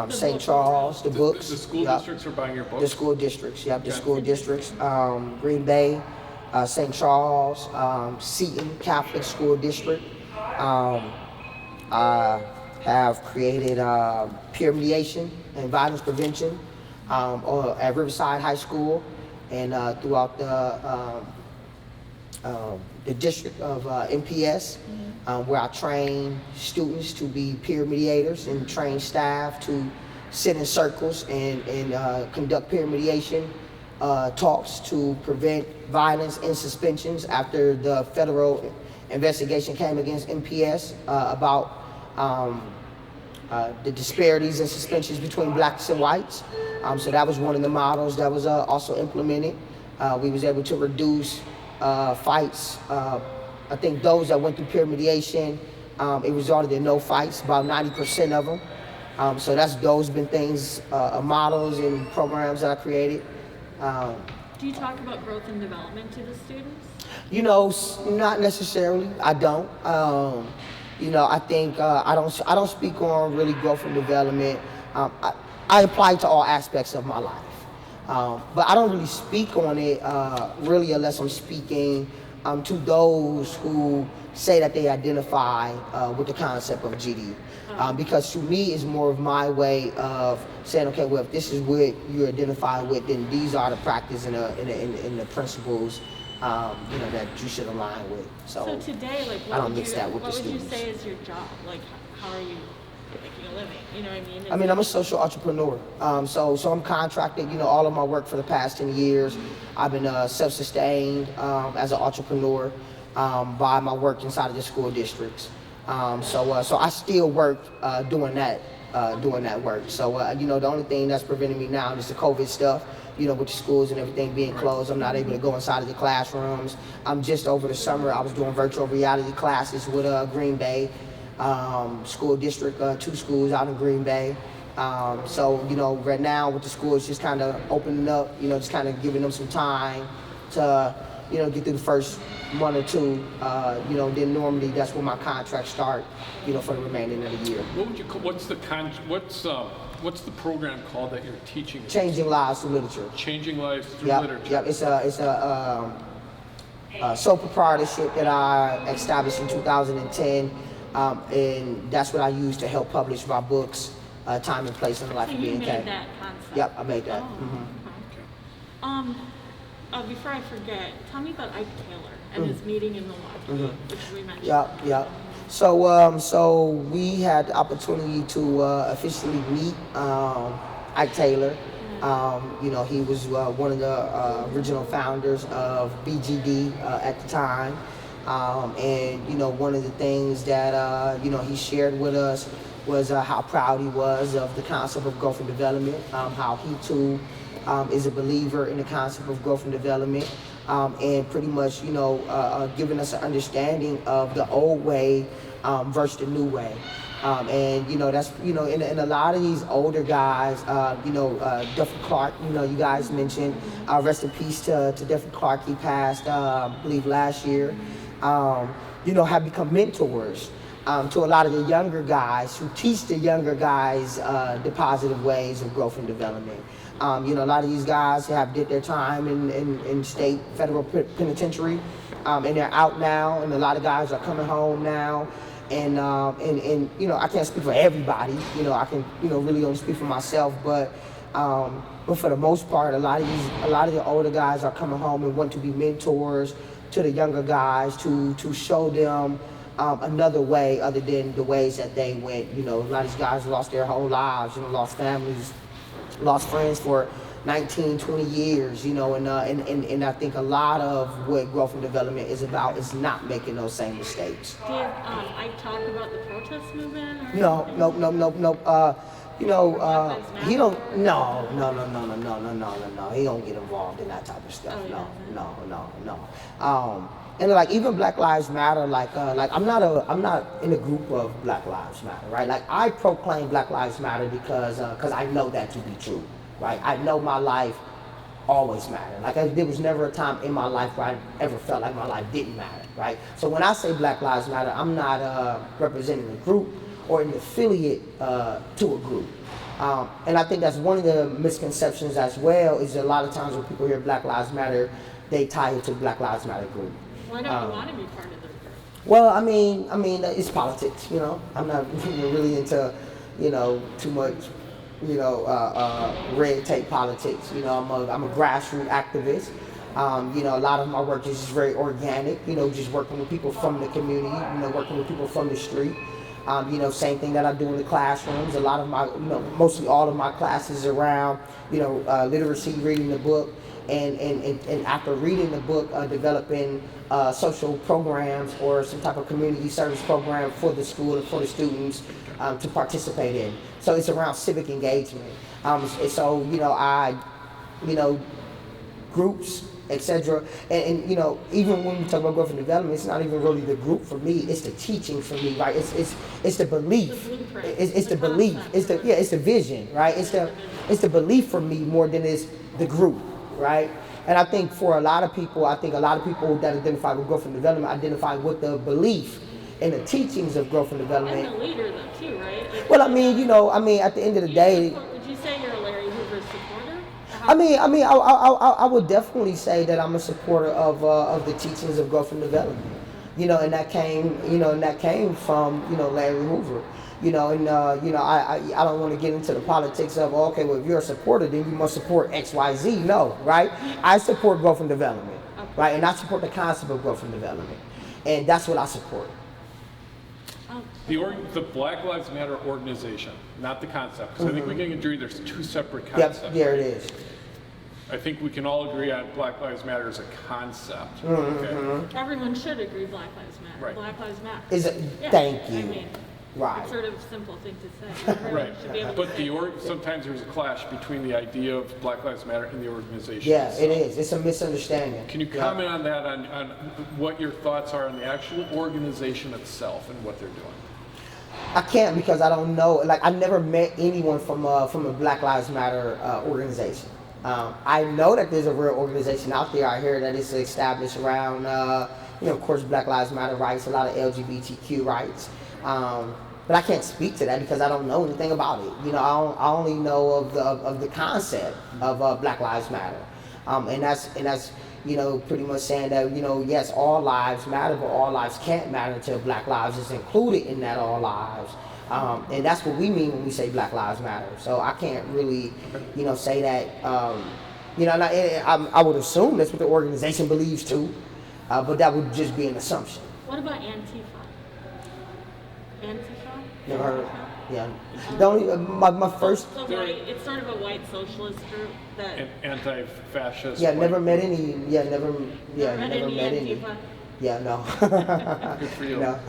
St. Charles, the books. The school districts are buying your books? The school districts, the school districts. Green Bay, St. Charles, Seton Catholic School District. I have created peer mediation and violence prevention at Riverside High School and throughout the district of MPS, where I train students to be peer mediators and train staff to sit in circles and conduct peer mediation talks to prevent violence and suspensions after the federal investigation came against MPS about the disparities and suspensions between blacks and whites. So that was one of the models that was also implemented. We was able to reduce fights. I think those that went through peer mediation, it resulted in no fights, about 90% of them. So those been things, models and programs that I created. Do you talk about growth and development to the students? Not necessarily. I don't. I think I don't speak on really growth and development. I apply to all aspects of my life. But I don't really speak on it really unless I'm speaking to those who say that they identify with the concept of GD. Because to me, it's more of my way of saying, okay, well, if this is what you identify with, then these are the practice and the principles that you should align with. So today, like, I don't mix that with the students. What would you say is your job? Like, how are you making a living? You know what I mean? I'm a social entrepreneur. So I'm contracted. All of my work for the past 10 years, I've been self-sustained as an entrepreneur by my work inside of the school districts. So I still work doing that work. So the only thing that's preventing me now is the COVID stuff. With the schools and everything being closed, I'm not able to go inside of the classrooms. Just over the summer, I was doing virtual reality classes with Green Bay school district, 2 schools out in Green Bay. So, right now with the schools just kind of opening up, just kind of giving them some time to, get through the first 1 or 2, then normally that's when my contracts start, for the remaining of the year. What would you call, what's the program called that you're teaching? Changing lives through literature. Changing lives through Yep, literature. yep. It's a sole proprietorship that I established in 2010, and that's what I use to help publish my books, Time and Place in the Life So of you Being made King. that concept? Yep, I made that. Before I forget, tell me about Ike Taylor and his meeting in Milwaukee, which we mentioned. Yep. So we had the opportunity to officially meet Ike Taylor. He was one of the original founders of BGD at the time. And one of the things that he shared with us was how proud he was of the concept of growth and development, how he too is a believer in the concept of growth and development, and pretty much giving us an understanding of the old way versus the new way. And that's in a lot of these older guys, Duffy Clark, you guys mentioned, rest in peace to Duffy Clark. He passed, I believe last year. Have become mentors to a lot of the younger guys who teach the younger guys the positive ways of growth and development. A lot of these guys have did their time in state, federal penitentiary, and they're out now, and a lot of guys are coming home now. And I can't speak for everybody. I can really only speak for myself. But for the most part, a lot of the older guys are coming home and want to be mentors to the younger guys to show them another way other than the ways that they went. A lot of these guys lost their whole lives. Lost families, lost friends for 19, 20 years, and I think a lot of what growth and development is about is not making those same mistakes. Did I talk about the protest movement? Or No. He don't. No. He don't get involved in that type of stuff. No. And like even Black Lives Matter, like I'm not in a group of Black Lives Matter, right? Like I proclaim Black Lives Matter because I know that to be true. Right, I know my life always mattered. Like there was never a time in my life where I ever felt like my life didn't matter. Right. So when I say Black Lives Matter, I'm not representing a group or an affiliate to a group. And I think that's one of the misconceptions as well. Is a lot of times when people hear Black Lives Matter, they tie it to Black Lives Matter group. Why don't you want to be part of the group? Well, I mean, it's politics. I'm not really into too much. Red tape politics. I'm a grassroots activist. A lot of my work is just very organic. Just working with people from the community. Working with people from the street. Same thing that I do in the classrooms. A lot of my, mostly all of my classes around, literacy, reading the book, and after reading the book, developing social programs or some type of community service program for the school and for the students to participate in. So it's around civic engagement. Groups, etc. And even when we talk about growth and development, it's not even really the group for me. It's the teaching for me, right? It's the belief. It's the belief. It's the vision, right? It's the belief for me more than it's the group, right? And I think for a lot of people, that identify with growth and development identify with the belief and the teachings of growth and development. And the leader, though, too, right? Well, at the end of the day, would you say you're a Larry Hoover supporter? I would definitely say that I'm a supporter of the teachings of growth and development. And that came from Larry Hoover. I don't want to get into the politics of if you're a supporter, then you must support X, Y, Z. No, right? I support growth and development, right? And I support the concept of growth and development, and that's what I support. The Black Lives Matter organization, not the concept, because I think we can agree there's 2 separate concepts. Yep, there it is. I think we can all agree on Black Lives Matter as a concept. Okay? Everyone should agree Black Lives Matter. Right. Black Lives Matter. Thank you. Right. It's sort of a simple thing to say. Everyone Right, should be able but to say. sometimes there's a clash between the idea of Black Lives Matter and the organization. Yeah, itself. it is. It's a misunderstanding. Can you comment on that, on what your thoughts are on the actual organization itself and what they're doing? I can't because I don't know. Like I never met anyone from a Black Lives Matter organization. I know that there's a real organization out there. I hear that it's established around, of course, Black Lives Matter rights, a lot of LGBTQ rights. But I can't speak to that because I don't know anything about it. I only know of the concept of Black Lives Matter, and that's pretty much saying that yes, all lives matter, but all lives can't matter until Black lives is included in that all lives. And that's what we mean when we say Black Lives Matter. So I can't really, say that. And I would assume that's what the organization believes too, but that would just be an assumption. What about Antifa? Antifa? Never heard. Yeah. The only my first. It's sort of a white socialist group that. Anti-fascist. Yeah, never met any. Yeah, never met any. Antifa? Yeah, no. Good for you. No.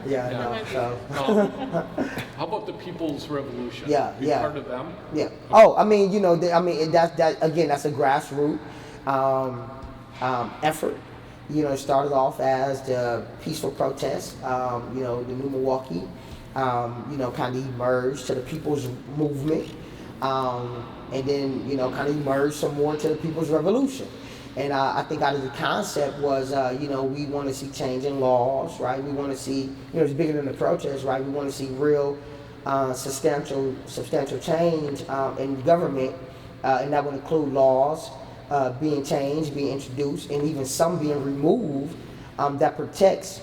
Yeah, no. So. How about the People's Revolution? Yeah, You yeah. part of them? Yeah. Oh, I mean, that again. That's a grassroots effort. It started off as the peaceful protest. The New Milwaukee. Kind of emerged to the People's Movement, and then kind of emerged some more to the People's Revolution. And I think out of the concept was, we want to see change in laws, right? We want to see, it's bigger than the protest, right? We want to see real, substantial change in government, and that would include laws being changed, being introduced, and even some being removed that protects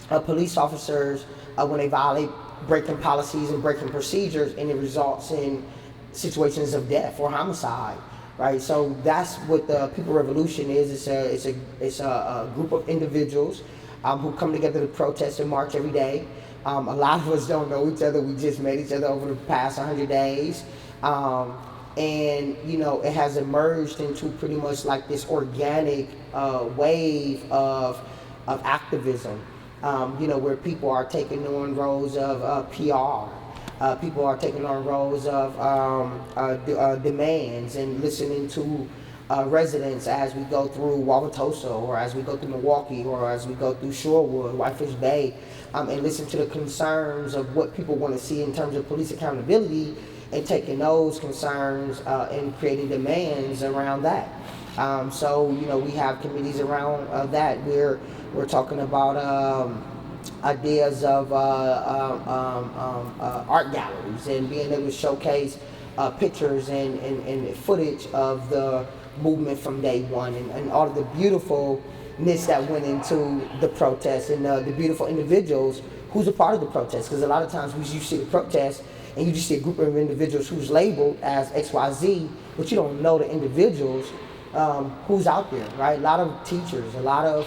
police officers when they violate breaking policies and breaking procedures, and it results in situations of death or homicide. Right, so that's what the People Revolution is. It's a group of individuals who come together to protest and march every day. A lot of us don't know each other. We just met each other over the past 100 days, and it has emerged into pretty much like this organic wave of activism. Where people are taking on roles of PR. People are taking on roles of demands and listening to residents as we go through Wauwatosa, or as we go through Milwaukee, or as we go through Shorewood, Whitefish Bay, and listen to the concerns of what people want to see in terms of police accountability, and taking those concerns and creating demands around that. So we have committees around that where we're talking about ideas of art galleries and being able to showcase pictures and footage of the movement from day one, and all of the beautifulness that went into the protest, and the beautiful individuals who's a part of the protest. Because a lot of times you see the protest and you just see a group of individuals who's labeled as XYZ, but you don't know the individuals who's out there, right? A lot of teachers, a lot of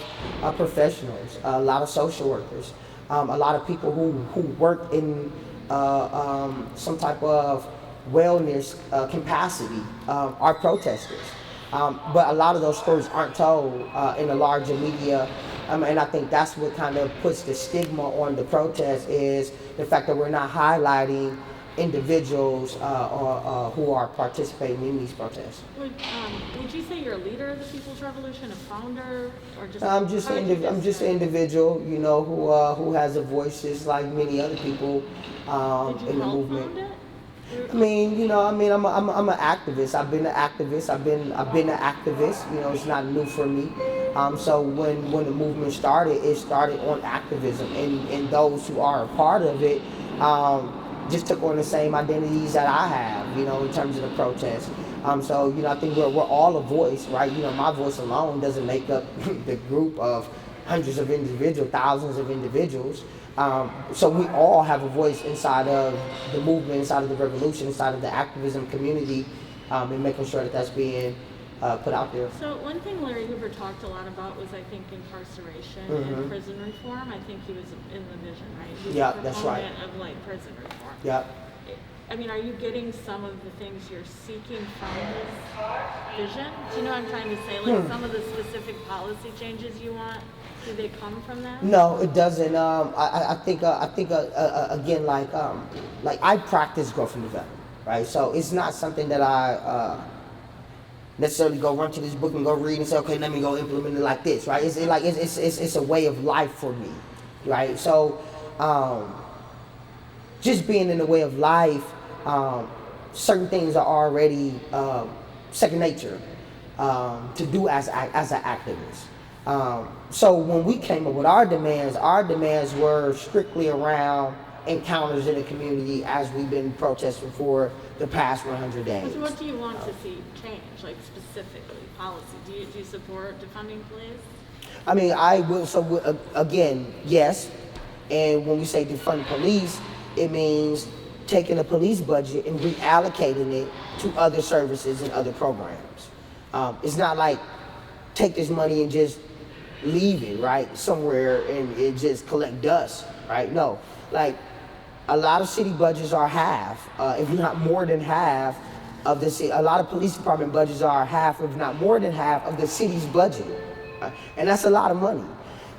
professionals, a lot of social workers, a lot of people who work in some type of wellness capacity are protesters. But a lot of those stories aren't told in the larger media. And I think that's what kind of puts the stigma on the protest, is the fact that we're not highlighting individuals who are participating in these protests. Would you say you're a leader of the People's Revolution, a founder, or just? I'm just an individual, who has a voice just like many other people in the movement. Found it? I'm an activist. I've been an activist. I've been an activist. It's not new for me. So when the movement started, it started on activism, and those who are a part of it just took on the same identities that I have, in terms of the protest. So I think we're all a voice, right? My voice alone doesn't make up the group of hundreds of individuals, thousands of individuals. So we all have a voice inside of the movement, inside of the revolution, inside of the activism community, and making sure that that's being put out there. So one thing Larry Hoover talked a lot about was, I think, incarceration and prison reform. I think he was in the vision, right? He was Yeah, a that's right. proponent of like prison reform. Yeah. Are you getting some of the things you're seeking from his vision? Do you know what I'm trying to say? Like some of the specific policy changes you want, do they come from that? No, it doesn't. I think again, like I practice growth and development, right? So it's not something that I necessarily go run to this book and go read and say, okay, let me go implement it like this, right? It's a way of life for me, right? So just being in the way of life, certain things are already second nature to do as an activist. So when we came up with our demands were strictly around encounters in the community as we've been protesting for the past 100 days. So what do you want to see change, like specifically policy? Do you support defunding police? I mean, I will. So again, yes. And when we say defund police, it means taking the police budget and reallocating it to other services and other programs. It's not like take this money and just leave it right somewhere and it just collect dust, right? No, like a lot of city budgets are half, if not more than half of the city. A lot of police department budgets are half, if not more than half of the city's budget, and that's a lot of money.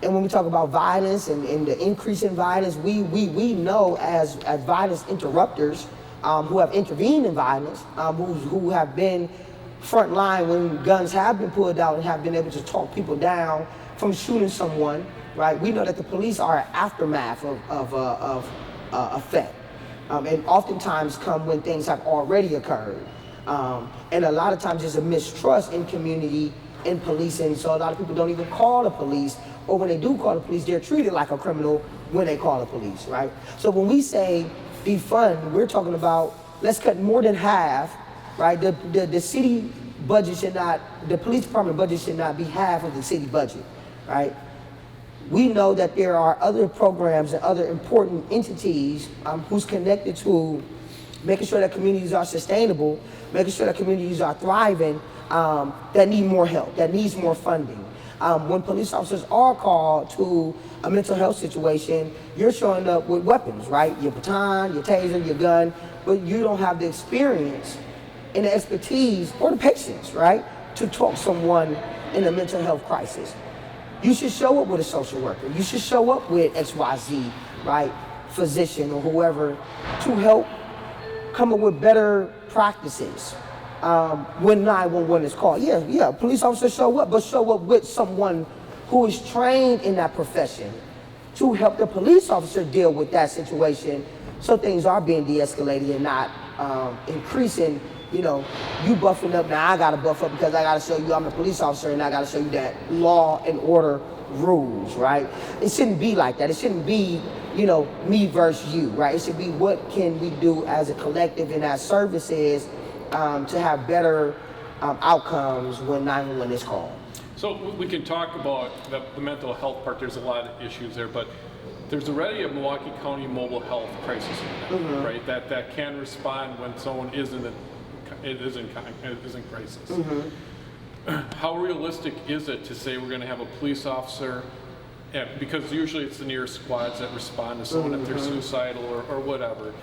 And when we talk about violence and the increase in violence, we know as violence interrupters who have intervened in violence, who have been front line when guns have been pulled out and have been able to talk people down from shooting someone, right? We know that the police are an aftermath of effect, and oftentimes come when things have already occurred. And a lot of times there's a mistrust in community in policing, so a lot of people don't even call the police, or when they do call the police, they're treated like a criminal when they call the police, right? So when we say defund, we're talking about let's cut more than half, right? The city budget should not, the police department budget should not be half of the city budget, right? We know that there are other programs and other important entities who's connected to making sure that communities are sustainable, making sure that communities are thriving, that need more help, that needs more funding. When police officers are called to a mental health situation, you're showing up with weapons, right? Your baton, your taser, your gun, but you don't have the experience and the expertise or the patience, right, to talk someone in a mental health crisis. You should show up with a social worker. You should show up with XYZ, right, physician or whoever to help come up with better practices when 911 is called. Yeah, police officers show up, but show up with someone who is trained in that profession to help the police officer deal with that situation so things are being de-escalated and not increasing. You know, you buffing up, now I gotta buff up because I gotta show you I'm a police officer and I gotta show you that law and order rules, right? It shouldn't be like that. It shouldn't be, you know, me versus you, right? It should be what can we do as a collective and as services to have better outcomes when 911 is called. So we can talk about the mental health part. There's a lot of issues there, but there's already a Milwaukee County mobile health crisis unit, right? That can respond when someone is in crisis. How realistic is it to say we're going to have a police officer, because usually it's the nearest squads that respond to someone if they're suicidal or whatever.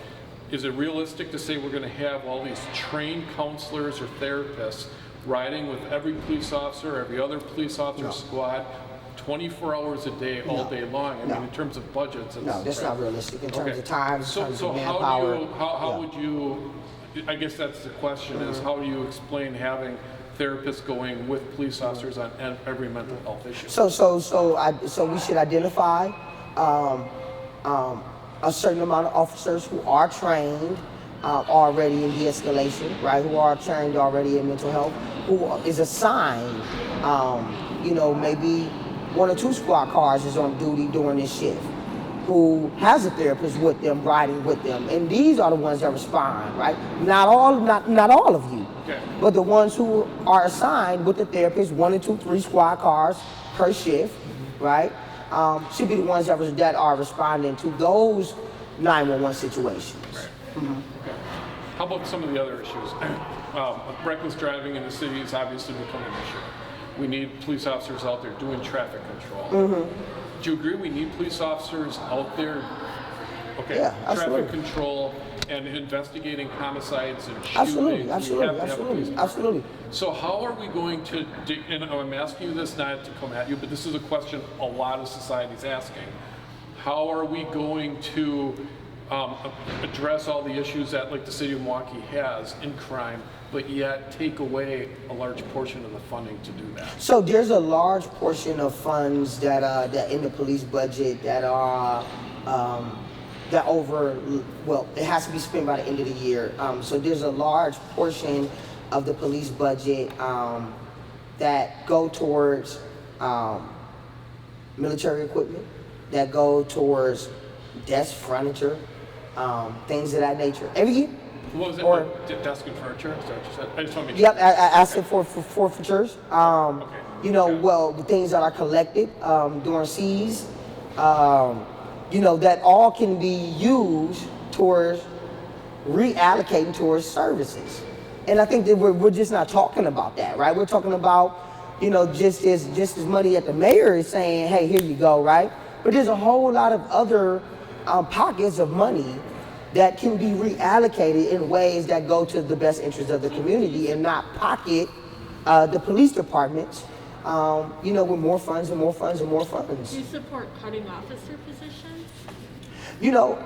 Is it realistic to say we're going to have all these trained counselors or therapists riding with every police officer, every other police officer squad, 24 hours a day, all day long? I mean, in terms of budgets, no, that's not realistic in terms of time, in terms so of manpower. How would you, I guess that's the question, is how do you explain having therapists going with police officers on every mental health issue? So we should identify a certain amount of officers who are trained already in de-escalation, right? Who are trained already in mental health, who is assigned, you know, maybe 1 or 2 squad cars is on duty during this shift, who has a therapist with them, riding with them, and these are the ones that respond, right? Not all of you, but the ones who are assigned with the therapist, 1 or 2, 3 squad cars per shift, right? Should be the ones that are responding to those 911 situations. Right. How about some of the other issues? Reckless driving in the city is obviously becoming an issue. We need police officers out there doing traffic control. Do you agree we need police officers out there? Yeah, absolutely. Traffic control and investigating homicides and shootings. Absolutely. So how are we going to, and I'm asking you this not to come at you, but this is a question a lot of society is asking. How are we going to address all the issues that like the city of Milwaukee has in crime, but yet take away a large portion of the funding to do that? So there's a large portion of funds that in the police budget that are it has to be spent by the end of the year. So there's a large portion of the police budget that go towards military equipment, that go towards desk furniture, things of that nature. Every year. What was it? Or- Desk and furniture? Is that what you said? I just want to make Yep, sure. asset for forfeitures. Okay. You know, well, the things that are collected during seas, you know, that all can be used towards reallocating towards services. And I think that we're just not talking about that, right? We're talking about, you know, just as money that the mayor is saying, hey, here you go, right? But there's a whole lot of other pockets of money that can be reallocated in ways that go to the best interest of the community and not pocket the police departments, you know, with more funds and more funds and more funds. Do you support cutting officer positions? You know,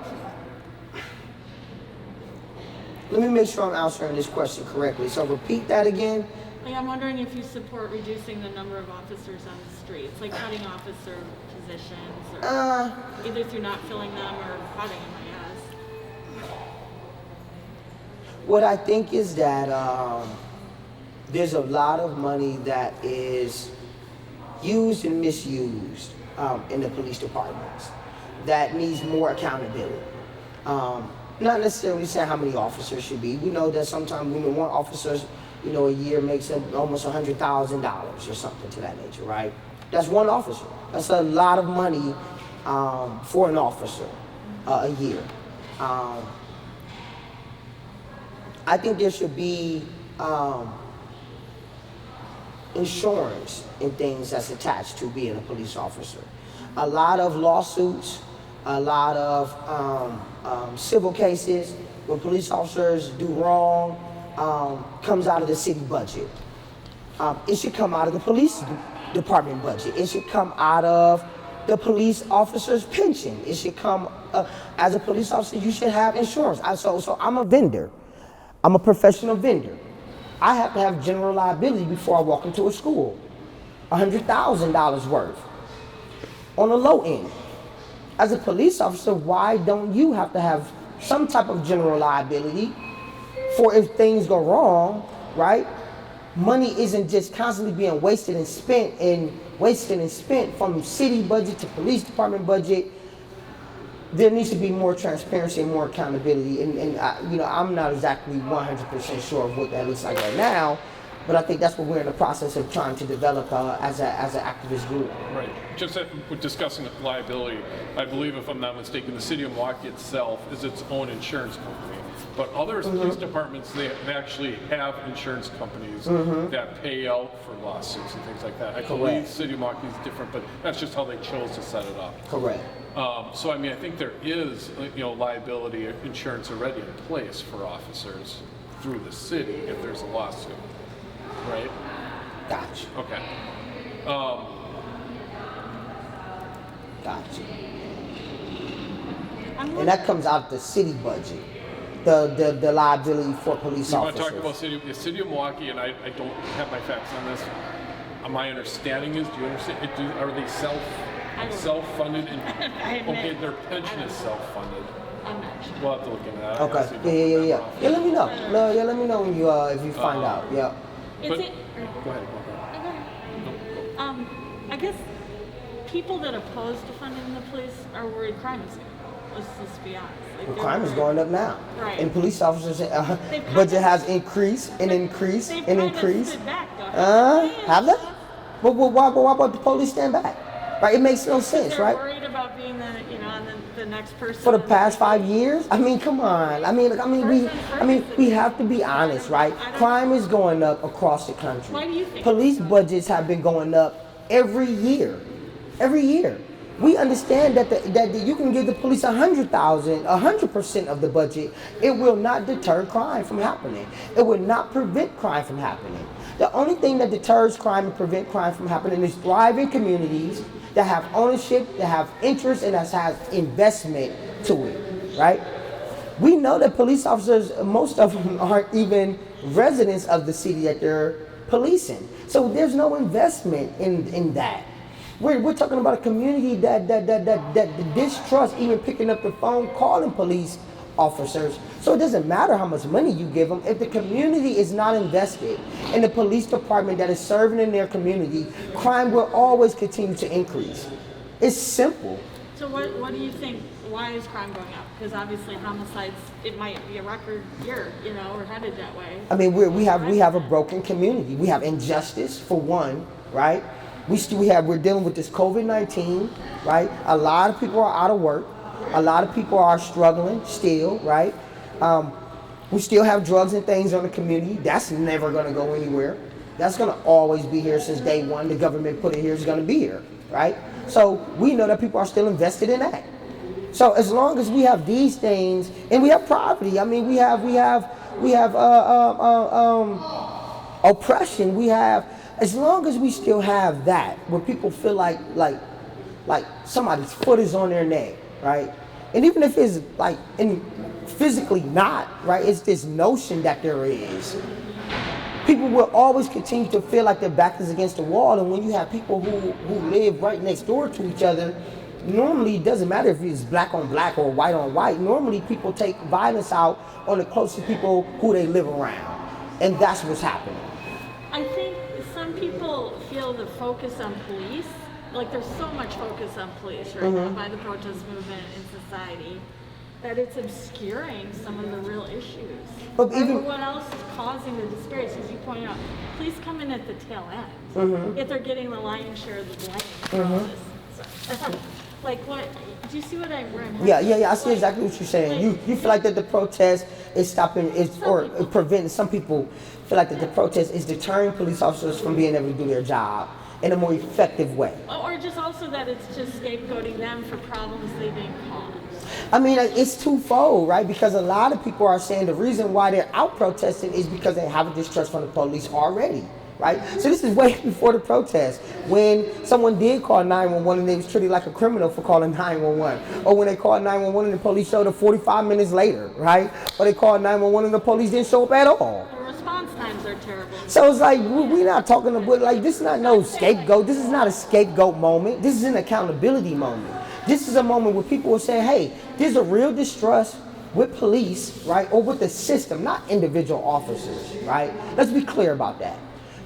let me make sure I'm answering this question correctly. So repeat that again. Like, I'm wondering if you support reducing the number of officers on the streets, like cutting officer positions, or either through not filling them or cutting them, I guess. What I think is that there's a lot of money that is used and misused in the police departments that needs more accountability. Not necessarily saying how many officers should be. We know that sometimes when one officer, you know, a year makes almost $100,000 or something to that nature, right? That's one officer. That's a lot of money for an officer a year. I think there should be insurance and things that's attached to being a police officer. A lot of lawsuits, a lot of civil cases where police officers do wrong comes out of the city budget. It should come out of the police department budget. It should come out of the police officer's pension. It should come, as a police officer, you should have insurance. So I'm a vendor. I'm a professional vendor. I have to have general liability before I walk into a school. $100,000 worth on the low end. As a police officer, why don't you have to have some type of general liability for if things go wrong, right? Money isn't just constantly being wasted and spent from city budget to police department budget. There needs to be more transparency and more accountability. And you know, I'm not exactly 100% sure of what that looks like right now, but I think that's what we're in the process of trying to develop as an activist group. Right. Just that we're discussing liability. I believe, if I'm not mistaken, the city of Milwaukee itself is its own insurance company. But other police departments, they actually have insurance companies that pay out for lawsuits and things like that. I believe the city of Milwaukee is different, but that's just how they chose to set it up. Correct. So I mean, I think there is, you know, liability insurance already in place for officers through the city if there's a lawsuit, right? Gotcha. Okay. Gotcha. I'm And wondering- that comes out the city budget. The liability for police You want to officers. talk about the city of Milwaukee, and I don't have my facts on this. My understanding is, do you understand? Are they self-funded? I admit- Okay, their pension is self-funded. I'm not sure. We'll have to look into that. I Okay. honestly don't remember Yeah. off the Yeah, let me know. No, yeah, let me know when you if you find out. Yeah. Is But- it? Go ahead. I guess people that oppose to funding the police are worried crime is going up. Let's just be honest. Like, Well, they're crime is worried. going up now. Right. And police officers They've kind budget of- has increased and increased They've and kind of increased. stood back, though. Have they? But why would the police stand back? Right? It makes no sense, They're right? worried about being the next person. For the on past street. 5 years? I mean, come on. We have to be honest, right? Crime is going up across the country. Why do you think Police it's going budgets have been going up every year. Every year. We understand that you can give the police 100% of the budget. It will not deter crime from happening. It will not prevent crime from happening. The only thing that deters crime and prevent crime from happening is thriving communities that have ownership, that have interest, and that has investment to it, right? We know that police officers, most of them aren't even residents of the city that they're policing. So there's no investment in that. We're talking about a community that distrust even picking up the phone, calling police officers. So it doesn't matter how much money you give them. If the community is not invested in the police department that is serving in their community, crime will always continue to increase. It's simple. So what do you think? Why is crime going up? Because obviously homicides, it might be a record year, you know, we're headed that way. I mean, we have a broken community. We have injustice for one, right? We're dealing with this COVID-19, right? A lot of people are out of work. A lot of people are struggling still, right? We still have drugs and things on the community. That's never going to go anywhere. That's going to always be here since day one. The government put it here, it's going to be here, right? So we know that people are still invested in that. So as long as we have these things, and we have poverty. I mean, we have oppression. We have, as long as we still have that, where people feel like somebody's foot is on their neck, right? And even if it's like physically not, right? It's this notion that there is. People will always continue to feel like their back is against the wall, and when you have people who live right next door to each other, normally it doesn't matter if it's black on black or white on white. Normally people take violence out on the closest people who they live around, and that's what's happening. I think some people feel the focus on police, like there's so much focus on police right now by the protest movement in society, that it's obscuring some of the real issues. But even what else is causing the disparities? As you pointed out, police come in at the tail end. If they're getting the lion's share of the blame for all this. So, like what? Do you see what I'm? Yeah. I see exactly what you're saying. You feel like that the protest is stopping, or preventing. Some people feel like that the protest is deterring police officers from being able to do their job in a more effective way. Or just also that it's just scapegoating them for problems they didn't cause. I mean, it's twofold, right? Because a lot of people are saying the reason why they're out protesting is because they have a distrust from the police already, right? So this is way before the protest, when someone did call 911 and they was treated like a criminal for calling 911, or when they called 911 and the police showed up 45 minutes later, right? Or they called 911 and the police didn't show up at all. The response times are terrible. So it's like, we're not talking about, like, this is not no scapegoat. This is not a scapegoat moment. This is an accountability moment. This is a moment where people will say, hey, there's a real distrust with police, right? Or with the system, not individual officers, right? Let's be clear about that.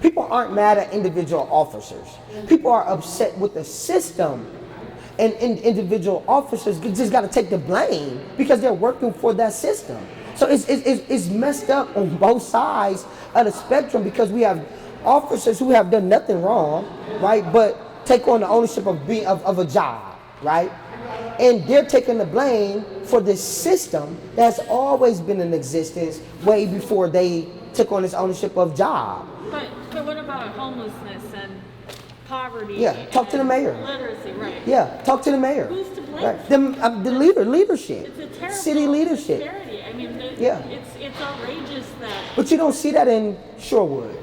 People aren't mad at individual officers. People are upset with the system. And individual officers just got to take the blame because they're working for that system. So it's messed up on both sides of the spectrum, because we have officers who have done nothing wrong, right? But take on the ownership of a job, right? And they're taking the blame for this system that's always been in existence way before they took on this ownership of job. But what about homelessness and poverty? Yeah, talk to the mayor. Literacy, right? Yeah, talk to the mayor. Who's to blame? Right. The leadership. It's a terrible city leadership. disparity. I mean, Yeah. it's outrageous that. But you don't see that in Shorewood.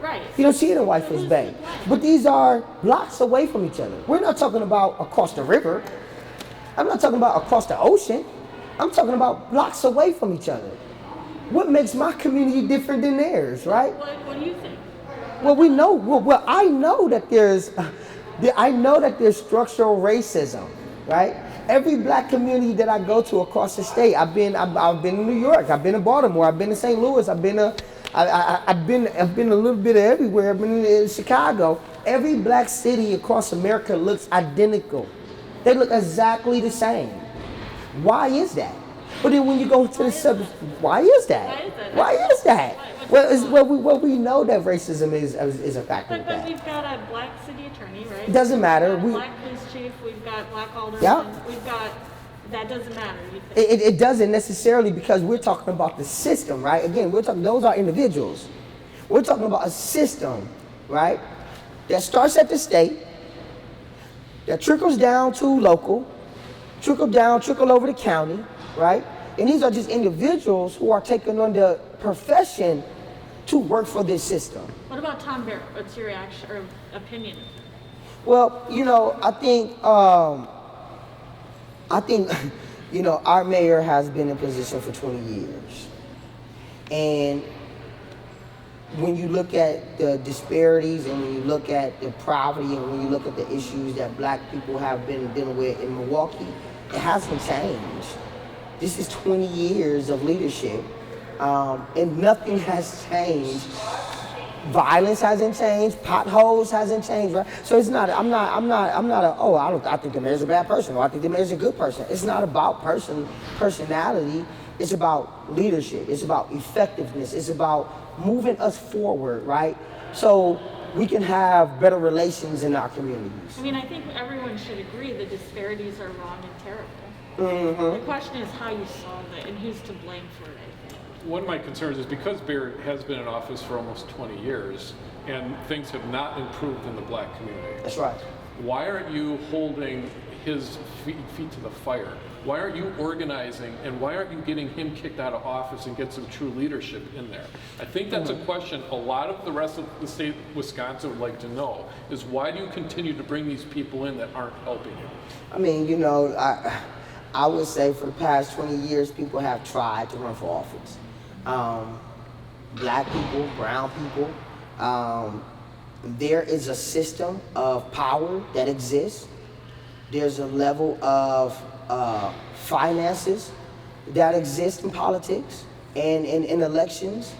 Right. You don't see it in Whitefish Bay. But these are blocks away from each other. We're not talking about across the river. I'm not talking about across the ocean. I'm talking about blocks away from each other. What makes my community different than theirs, right? What do you think? Well, we know. Well, I know that there's structural racism, right? Every black community that I go to across the state, I've been in New York, I've been in Baltimore, I've been in St. Louis, I've been a little bit of everywhere. I've been in Chicago. Every black city across America looks identical. They look exactly the same. Why is that? But then when you go to the suburbs, why is that? Why is that? Well, we know that racism is a factor with But that. we've got a black city attorney, right? It doesn't matter. We've got black police chief. We've got black alderman. Yeah. We've got. That doesn't matter. You think? It doesn't necessarily, because we're talking about the system, right? Again, those are individuals. We're talking about a system, right? That starts at the state, that trickles down to local, trickle over to county, right? And these are just individuals who are taking on the profession to work for this system. What about Tom Barrett? What's your reaction or opinion? Well, I think, our mayor has been in position for 20 years. And when you look at the disparities and when you look at the poverty and when you look at the issues that black people have been dealing with in Milwaukee, it hasn't changed. This is 20 years of leadership, and nothing has changed. Violence hasn't changed. Potholes hasn't changed. Right? So it's not. I'm not. I think the mayor's a bad person. Or I think the mayor's a good person. It's not about personality. It's about leadership. It's about effectiveness. It's about moving us forward, right? So we can have better relations in our communities. I mean, I think everyone should agree the disparities are wrong and terrible. Mm-hmm. The question is how you solve it and who's to blame for it, I think. One of my concerns is because Barrett has been in office for almost 20 years and things have not improved in the black community. That's right. Why aren't you holding his feet to the fire? Why aren't you organizing, and why aren't you getting him kicked out of office and get some true leadership in there? I think that's a question a lot of the rest of the state of Wisconsin would like to know, is why do you continue to bring these people in that aren't helping you? I mean, you know, I would say for the past 20 years, people have tried to run for office. Black people, brown people. There is a system of power that exists. There's a level of finances that exist in politics and in elections.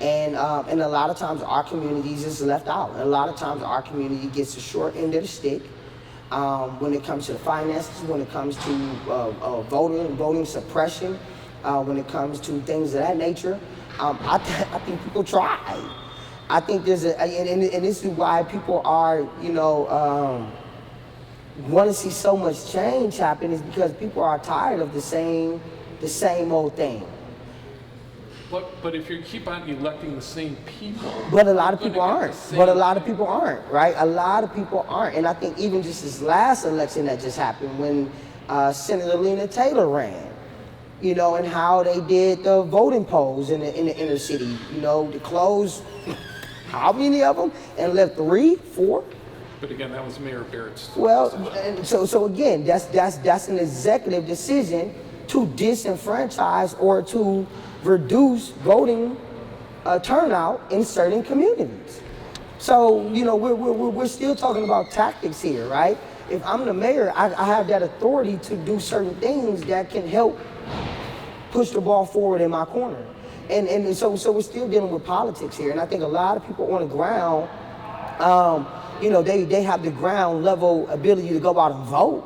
And a lot of times our communities is left out. And a lot of times our community gets the short end of the stick when it comes to the finances, when it comes to voting suppression, when it comes to things of that nature. I think people try. I think there's and this is why people are, you know, want to see so much change happen, is because people are tired of the same old thing. But if you keep on electing the same people, but a lot of people aren't. But a lot of people aren't, right? A lot of people aren't, and I think even just this last election that just happened, when Senator Lena Taylor ran, you know, and how they did the voting polls in the inner city, you know, to close how many of them and left 3, 4. but again, that was Mayor Barrett's. Well, and so again, that's an executive decision to disenfranchise or to reduce voting turnout in certain communities. So, you know, we're still talking about tactics here, right? If I'm the mayor, I have that authority to do certain things that can help push the ball forward in my corner. And so we're still dealing with politics here. And I think a lot of people on the ground, you know, they have the ground level ability to go out and vote.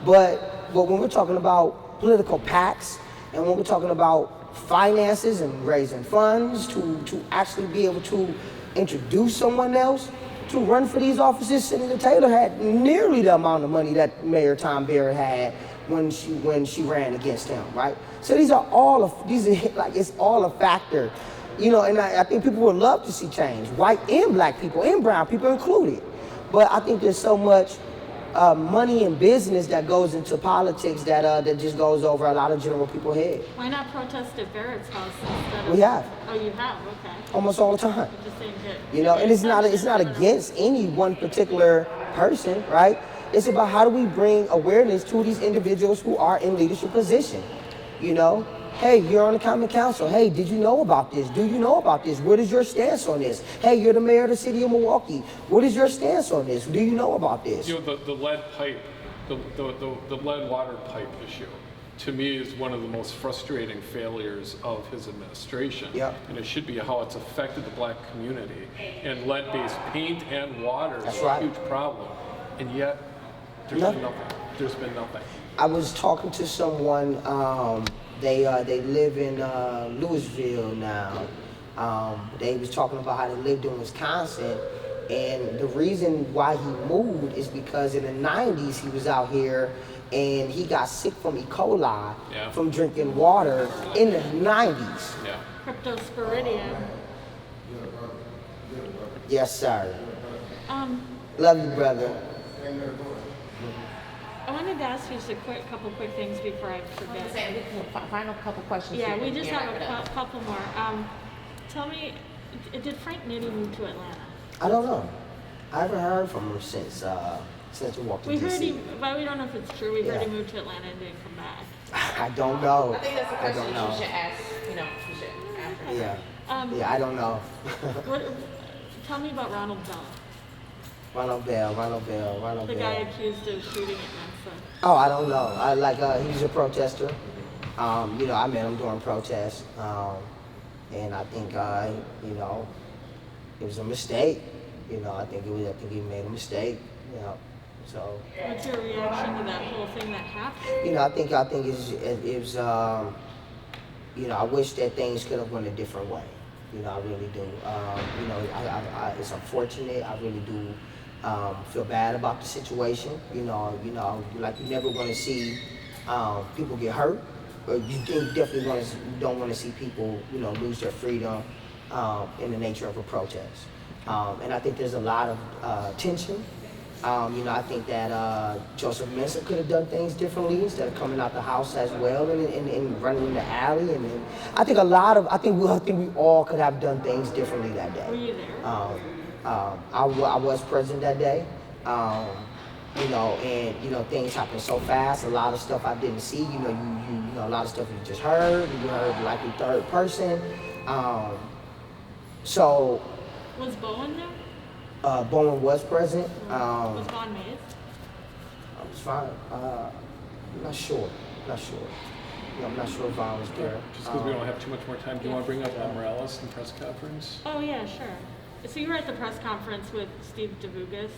But when we're talking about political PACs, and when we're talking about finances and raising funds to actually be able to introduce someone else to run for these offices, Senator Taylor had nearly the amount of money that Mayor Tom Barrett had when she ran against him, right? So it's all a factor, you know. And I think people would love to see change, white and black people and brown people included. But I think there's so much money and business that goes into politics that just goes over a lot of general people's head. Why not protest at Barrett's house instead of? We have. Oh, you have? Okay. Almost all the time. You just didn't get. You know, and it's not against any one particular person, right? It's about how do we bring awareness to these individuals who are in leadership position. You know, hey, you're on the common council. Hey, did you know about this? Do you know about this? What is your stance on this? Hey, you're the mayor of the city of Milwaukee. What is your stance on this? Do you know about this? You know, the lead pipe, the lead water pipe issue, to me is one of the most frustrating failures of his administration. Yeah. And it should be how it's affected the black community. And lead-based paint and water is a huge problem. And yet, there's been nothing. There's been nothing. I was talking to someone, they live in Louisville now. They was talking about how they lived in Wisconsin, and the reason why he moved is because in the 90s he was out here and he got sick from E. coli from drinking water in the 90s. Yeah. Cryptosporidium. Yes, sir. Love you, brother. I wanted to ask you just a couple quick things before I forget. Final couple questions. Yeah, so we can just wrap have it a up. couple more. Tell me, did Frank Nitti move to Atlanta? I don't know. I haven't heard from him since we walked We into heard DC. he, but we don't know if it's true. We heard he Yeah. moved to Atlanta and didn't come back. I don't know. I think that's a I question don't that you know. should ask. You know, you should after. Yeah. Yeah, I don't know. What, tell me about Ronald Bell, Ronald Bell. the guy accused of shooting at Mensa. Oh, I don't know. He's a protester. I met him during protests. And I think, it was a mistake. I think he made a mistake. So. What's your reaction to that whole thing that happened? I think it's I wish that things could have went a different way. I really do. It's unfortunate. I really do feel bad about the situation. Like you never want to see people get hurt. Or you definitely don't want to see people, lose their freedom in the nature of a protest. And I think there's a lot of tension. I think that Joseph Mensa could have done things differently instead of coming out the house as well and running in the alley. And I think we all could have done things differently that day. Were you there? I was present that day. Things happened so fast. A lot of stuff I didn't see. A lot of stuff you just heard. You heard like in third person. So. Was Bowen there? Bowen was present. Was Vaughn Mays? I was fine. I'm not sure. I'm not sure if Vaughn was there. Just because we don't have too much more time, do you want to bring up Morales in press conference? Oh yeah, sure. So you were at the press conference with Steve DeVugas,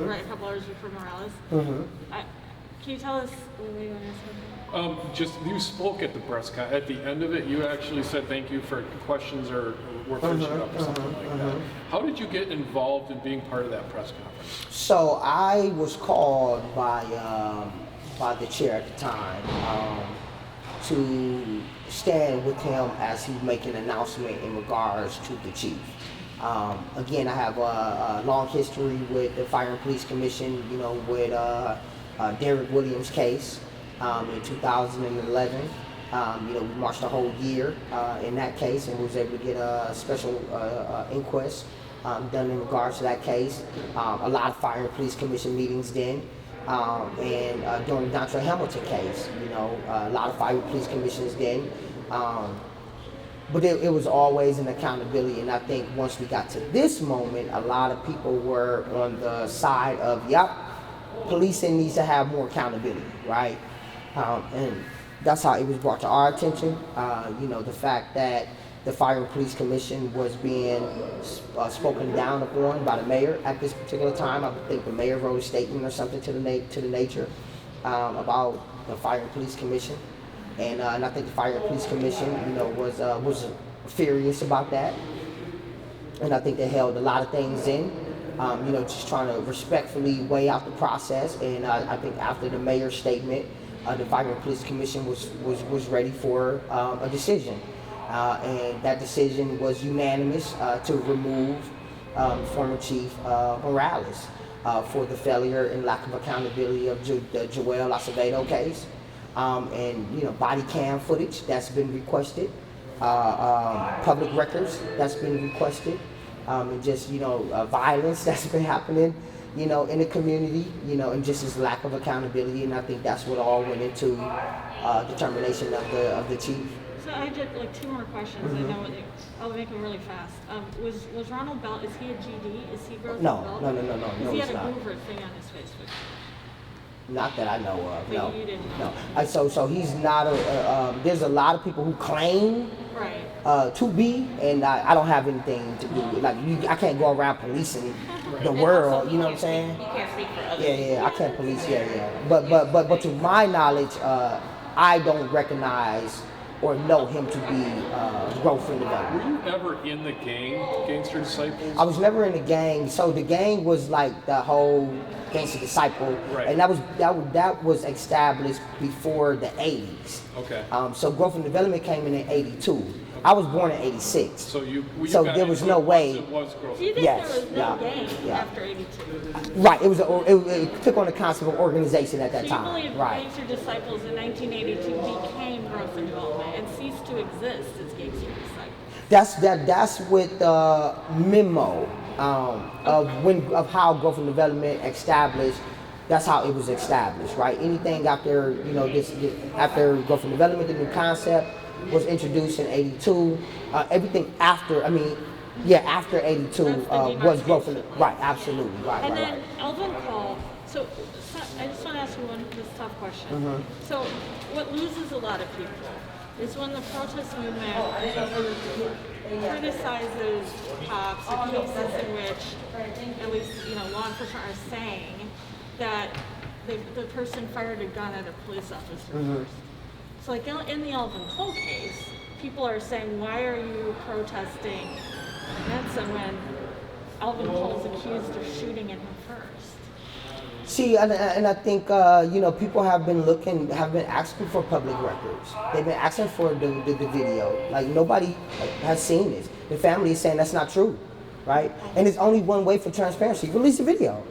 right? A couple hours before Morales. Can you tell us what you want to say? Just you spoke at the press at the end of it. You actually said thank you for questions or we're finishing up or something like that. How did you get involved in being part of that press conference? So I was called by the chair at the time to stand with him as he make an announcement in regards to the chief. Again, I have a long history with the Fire and Police Commission. With Derek Williams' case. In 2011, we marched a whole year in that case and was able to get a special inquest done in regards to that case. A lot of Fire and Police Commission meetings then. And during the Dontre Hamilton case, a lot of Fire and Police Commissions then. But it was always an accountability, and I think once we got to this moment, a lot of people were on the side of, policing needs to have more accountability, right? And that's how it was brought to our attention. The fact that the Fire and Police Commission was being spoken down upon by the mayor at this particular time. I think the mayor wrote a statement or something to the nature about the Fire and Police Commission, and I think the Fire and Police Commission, was furious about that, and I think they held a lot of things in. Just trying to respectfully weigh out the process. And I think after the mayor's statement, the Fire and Police Commission was ready for a decision. And that decision was unanimous to remove former Chief Morales for the failure and lack of accountability of the Joel Acevedo case. And body cam footage that's been requested, public records that's been requested. And just, violence that's been happening, in the community, and just this lack of accountability. And I think that's what all went into determination of the chief. So I just two more questions. I know I'll make them really fast. Was Ronald Bell? Is he a GD? Is he growth No. Because he had he's a not. Hoover thing on his Facebook. Not that I know of. But No. you didn't No. So he's not there's a lot of people who claim. Right. To be, and I don't have anything to do with, I can't go around policing the world, you know what I'm saying? You can't speak for others. Yeah, I can't police, But to my knowledge, I don't recognize or know him to be growth and development. Were you ever in the gang, Gangster Disciples? I was never in the gang, so the gang was like the whole Gangster Disciple, Right. and that was established before the 80s. Okay. So growth and development came in 82. I was born in 86. So So got there was into no it way. once it was growth. Do you think Yes, there was no yeah, gang yeah. after 82? Right, it took on the concept of organization at that So you time. believe Right. Gangster Disciples in 1982 became growth and development and ceased to exist as Gangster Disciples? That's with the memo of how growth and development established. That's how it was established, right? Anything after after growth and development, the new concept, was introduced in '82. Everything after, after '82 was growth. Right, absolutely, right, And right, then right. Elvin Cole, so I just want to ask you this tough question. So what loses a lot of people is when the protest movement criticizes cops or cases in which at least law enforcement are saying that the person fired a gun at a police officer first. So like in the Elvin Cole case, people are saying, why are you protesting Manson when Elvin Cole is accused of shooting at him first? See, and I think people have been asking for public records. They've been asking for the video. Like nobody has seen this. The family is saying that's not true, right? And there's only one way for transparency: release the video.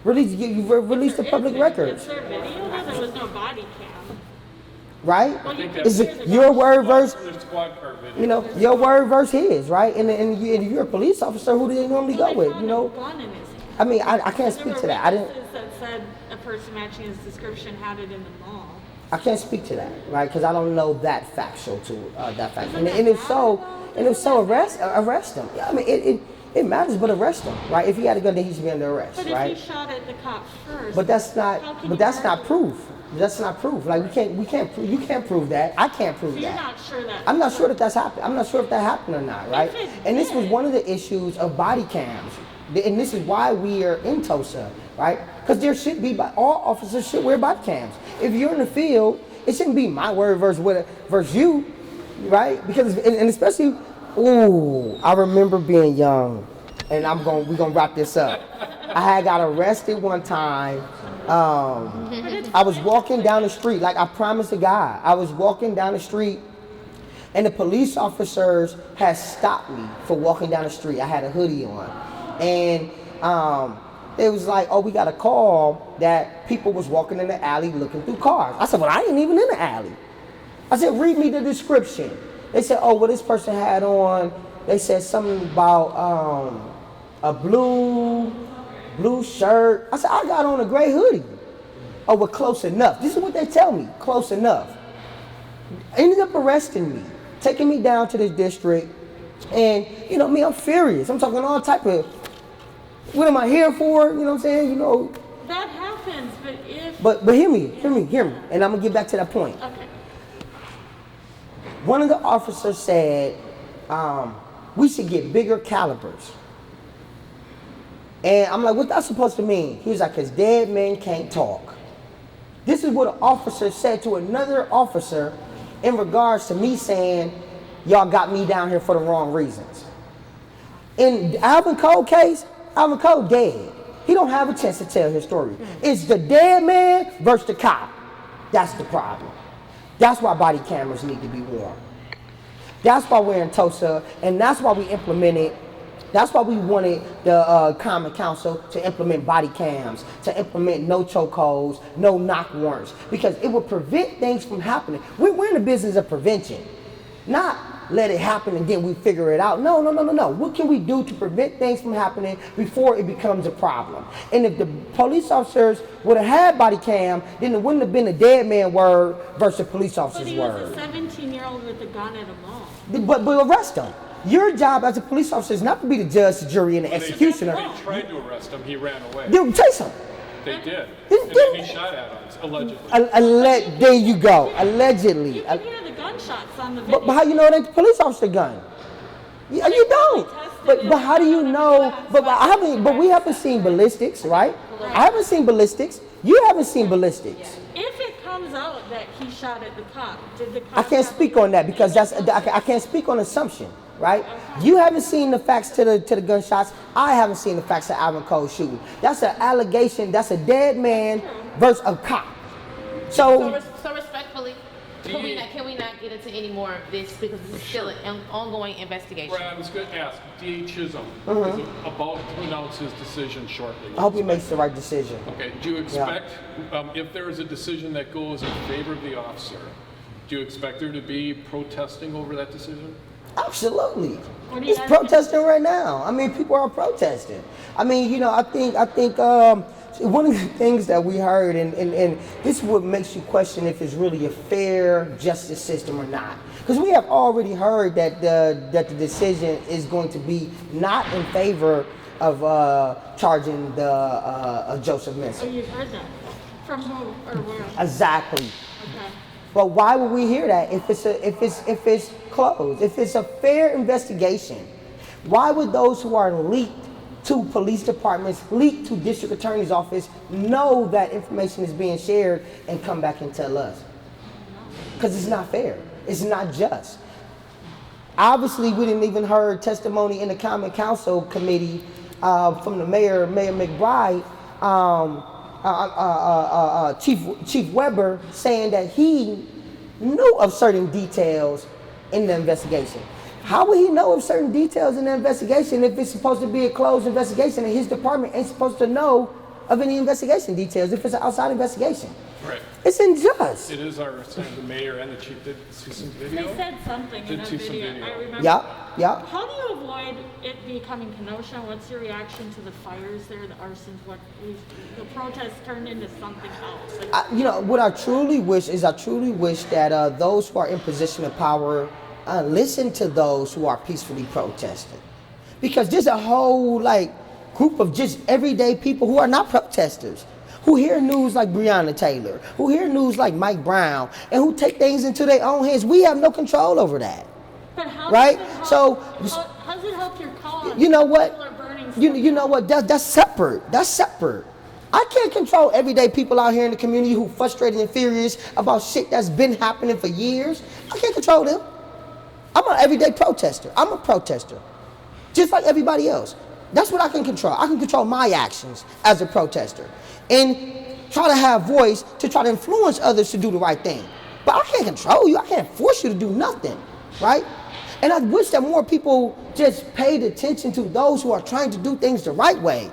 Release the public records. Is there video? There was no body cam. Right? Well, Is it your word versus Squad car video. your word versus his, right? And if you're a police officer, who do they normally go with? They found a gun in his hand. I mean, I can't speak to that. I didn't. That said a person matching his description had it in the mall. I can't speak to that, right? Because I don't know that factual that fact. And if so, arrest him. Yeah, I mean, it matters, but arrest him, right? If he had a gun, then he should be under arrest, But right? if he shot at the cop first, But that's how can you not argue? proof. That's not proof. Like we can't prove. You can't prove that. I can't prove So you're that. not sure that. I'm not sure that that's happened. I'm not sure if that happened or not, right? If it And this was did. one of the issues of body cams, and this is why we are in Tulsa, right? Because there should be, all officers should wear body cams. If you're in the field, it shouldn't be my word versus you, right? Because and especially, I remember being young, and we're gonna wrap this up. I had got arrested one time. I was walking down the street, like I promised a guy. I was walking down the street, and the police officers had stopped me for walking down the street. I had a hoodie on, and it was like, oh, we got a call that people was walking in the alley looking through cars. I said, well, I ain't even in the alley. I said, read me the description. They said, oh, well, this person had on, they said something about a blue shirt. I said, I got on a gray hoodie. Oh, well, close enough. This is what they tell me, close enough. Ended up arresting me, taking me down to the district. And, me, I'm furious. I'm talking all type of, what am I here for? You know what I'm saying? That happens, but if. But hear me. And I'm going to get back to that point. Okay. One of the officers said, we should get bigger calibers. And I'm like, what's that supposed to mean? He was like, because dead men can't talk. This is what an officer said to another officer in regards to me saying, y'all got me down here for the wrong reasons. In the Alvin Cole case, Alvin Cole dead. He don't have a chance to tell his story. It's the dead man versus the cop. That's the problem. That's why body cameras need to be worn. That's why we're in Tulsa, and that's why we implemented. That's why we wanted the Common Council to implement body cams, to implement no chokeholds, no knock warrants, because it would prevent things from happening. We're in the business of prevention, not let it happen and then we figure it out. No. What can we do to prevent things from happening before it becomes a problem? And if the police officers would have had body cam, then it wouldn't have been a dead man word versus the police But officer's he was word. a 17-year-old with a gun at a mall. But arrest him. Your job as a police officer is not to be the judge, the jury, and the executioner. They tried to arrest him. He ran away. Dude, chase him. They did. Then- And then he shot at him, allegedly. There you go. Allegedly. You can hear the gunshots on the video. But how you know it ain't the police officer gun? You don't. But how do you know? But we haven't seen ballistics, right? I haven't seen ballistics. You haven't seen ballistics. If it comes out that he shot at the cop, did the cop? I can't speak on that because I can't speak on assumption, right? You haven't seen the facts to the gunshots. I haven't seen the facts of Alvin Cole shooting. That's an allegation. That's a dead man versus a cop. So respectfully, can we not get into any more of this because this is still an ongoing investigation? Brad, I was going to ask, D.A. Chisholm is about to announce his decision shortly. I hope he makes the right decision. Okay, do you expect, if there is a decision that goes in favor of the officer, do you expect there to be protesting over that decision? Absolutely. What do you It's guys protesting right now. I mean, people are protesting. I mean, I think one of the things that we heard, and this is what makes you question if it's really a fair justice system or not. Because we have already heard that the decision is going to be not in favor of charging the Joseph Oh, Mensah. you've heard that? From who or where? Exactly. Okay. But why would we hear that if it's closed? If it's a fair investigation, why would those who are leaked to police departments, leaked to district attorney's office, know that information is being shared and come back and tell us? Because it's not fair. It's not just. Obviously, we didn't even heard testimony in the Common Council Committee from the Mayor McBride, Chief Weber, saying that he knew of certain details in the investigation. How would he know of certain details in the investigation if it's supposed to be a closed investigation and his department ain't supposed to know of any investigation details if it's an outside investigation? Right. It's unjust. It is our understanding the mayor and the chief did see some video. They said something in Did that see some video. video. I remember. Yeah. How do you avoid it becoming Kenosha? What's your reaction to the fires there, the arsons? The protests turned into something else? Like, What I truly wish that those who are in position of power listen to those who are peacefully protesting, because there's a whole group of just everyday people who are not protesters, who hear news like Breonna Taylor, who hear news like Mike Brown, and who take things into their own hands. We have no control over that. But how Right? does it help your cause? You know what? People are burning You know what? That's separate. That's separate. I can't control everyday people out here in the community who frustrated and furious about shit that's been happening for years. I can't control them. I'm an everyday protester. I'm a protester, just like everybody else. That's what I can control. I can control my actions as a protester and try to have voice to try to influence others to do the right thing. But I can't control you. I can't force you to do nothing, right? And I wish that more people just paid attention to those who are trying to do things the right way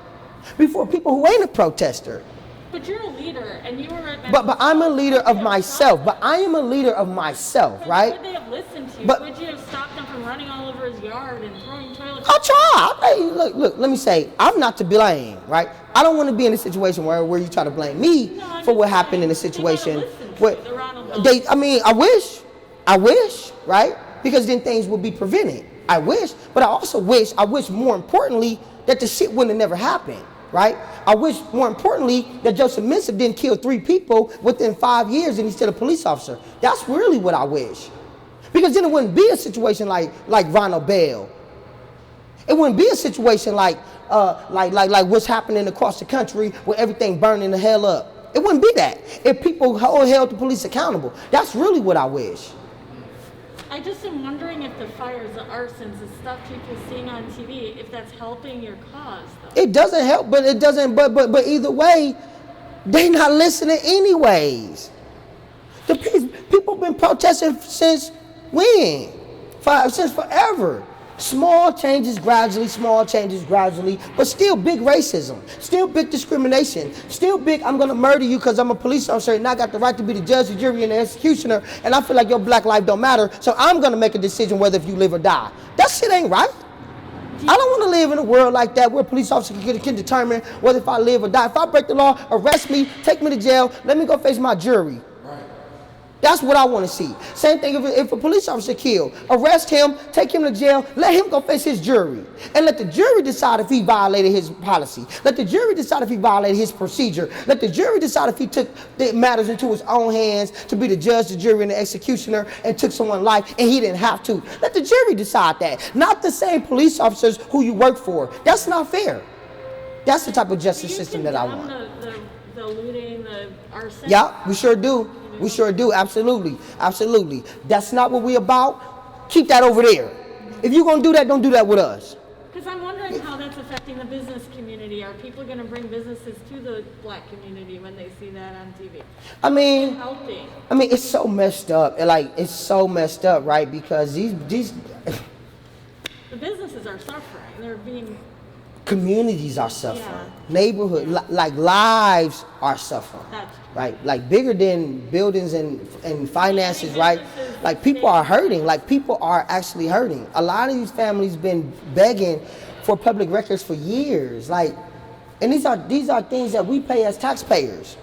before people who ain't a protester. But you're a leader, and you were at But I'm a leader of myself. But I am a leader of myself, right? Would they have listened to you? But- Would you have stopped them from running all over his yard and throwing toilet I'll paper? try. Hey, look, let me say, I'm not to blame, right? I don't want to be in a situation where you try to blame me No, I'm for what just happened in a saying, situation. they gotta listen to Where the Ronald I wish, right? Because then things would be prevented. I wish, but I also wish more importantly, that the shit wouldn't have never happened, right? I wish more importantly that Joseph Mensah didn't kill 3 people within 5 years and he's still a police officer. That's really what I wish. Because then it wouldn't be a situation like Ronald Bell. It wouldn't be a situation like what's happening across the country with everything burning the hell up. It wouldn't be that. If people held the police accountable. That's really what I wish. I just am wondering if the fires, the arsons, the stuff people seeing on TV, if that's helping your cause, though. It doesn't help, but it doesn't. But either way, they not listening anyways. The people been protesting since when? Since forever. Small changes gradually, but still big racism, still big discrimination, still big I'm gonna murder you because I'm a police officer and I got the right to be the judge, the jury, and the executioner, and I feel like your black life don't matter, so I'm gonna make a decision whether if you live or die. That shit ain't right. I don't want to live in a world like that where a police officer can determine whether if I live or die. If I break the law, arrest me, take me to jail, let me go face my jury. That's what I want to see. Same thing if a police officer killed. Arrest him, take him to jail, let him go face his jury. And let the jury decide if he violated his policy. Let the jury decide if he violated his procedure. Let the jury decide if he took the matters into his own hands to be the judge, the jury, and the executioner and took someone's life and he didn't have to. Let the jury decide that. Not the same police officers who you work for. That's not fair. That's the type of justice system that I want. The looting, the arson? Yeah, we sure do. We sure do. Absolutely. Absolutely. That's not what we about. Keep that over there. If you're going to do that, don't do that with us. Because I'm wondering how that's affecting the business community. Are people going to bring businesses to the black community when they see that on TV? I mean, Helping. it's so messed up. It's so messed up, right? Because these The businesses are suffering. They're being... communities are suffering. Yeah. Neighborhood, lives are suffering. That's Right? Bigger than buildings and finances, right? People are hurting. People are actually hurting. A lot of these families been begging for public records for years. And these are things that we pay as taxpayers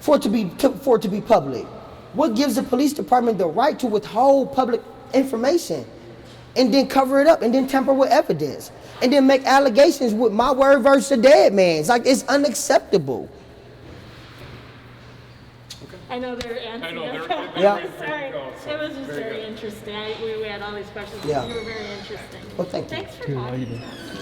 for it to be public. What gives the police department the right to withhold public information and then cover it up and then tamper with evidence and then make allegations with my word versus a dead man's? Like, it's unacceptable. I know they're answering. Yeah. Sorry, it was just very interesting. We had all these questions. Yeah. You were very interesting. Well, thank you. Thanks for talking to us.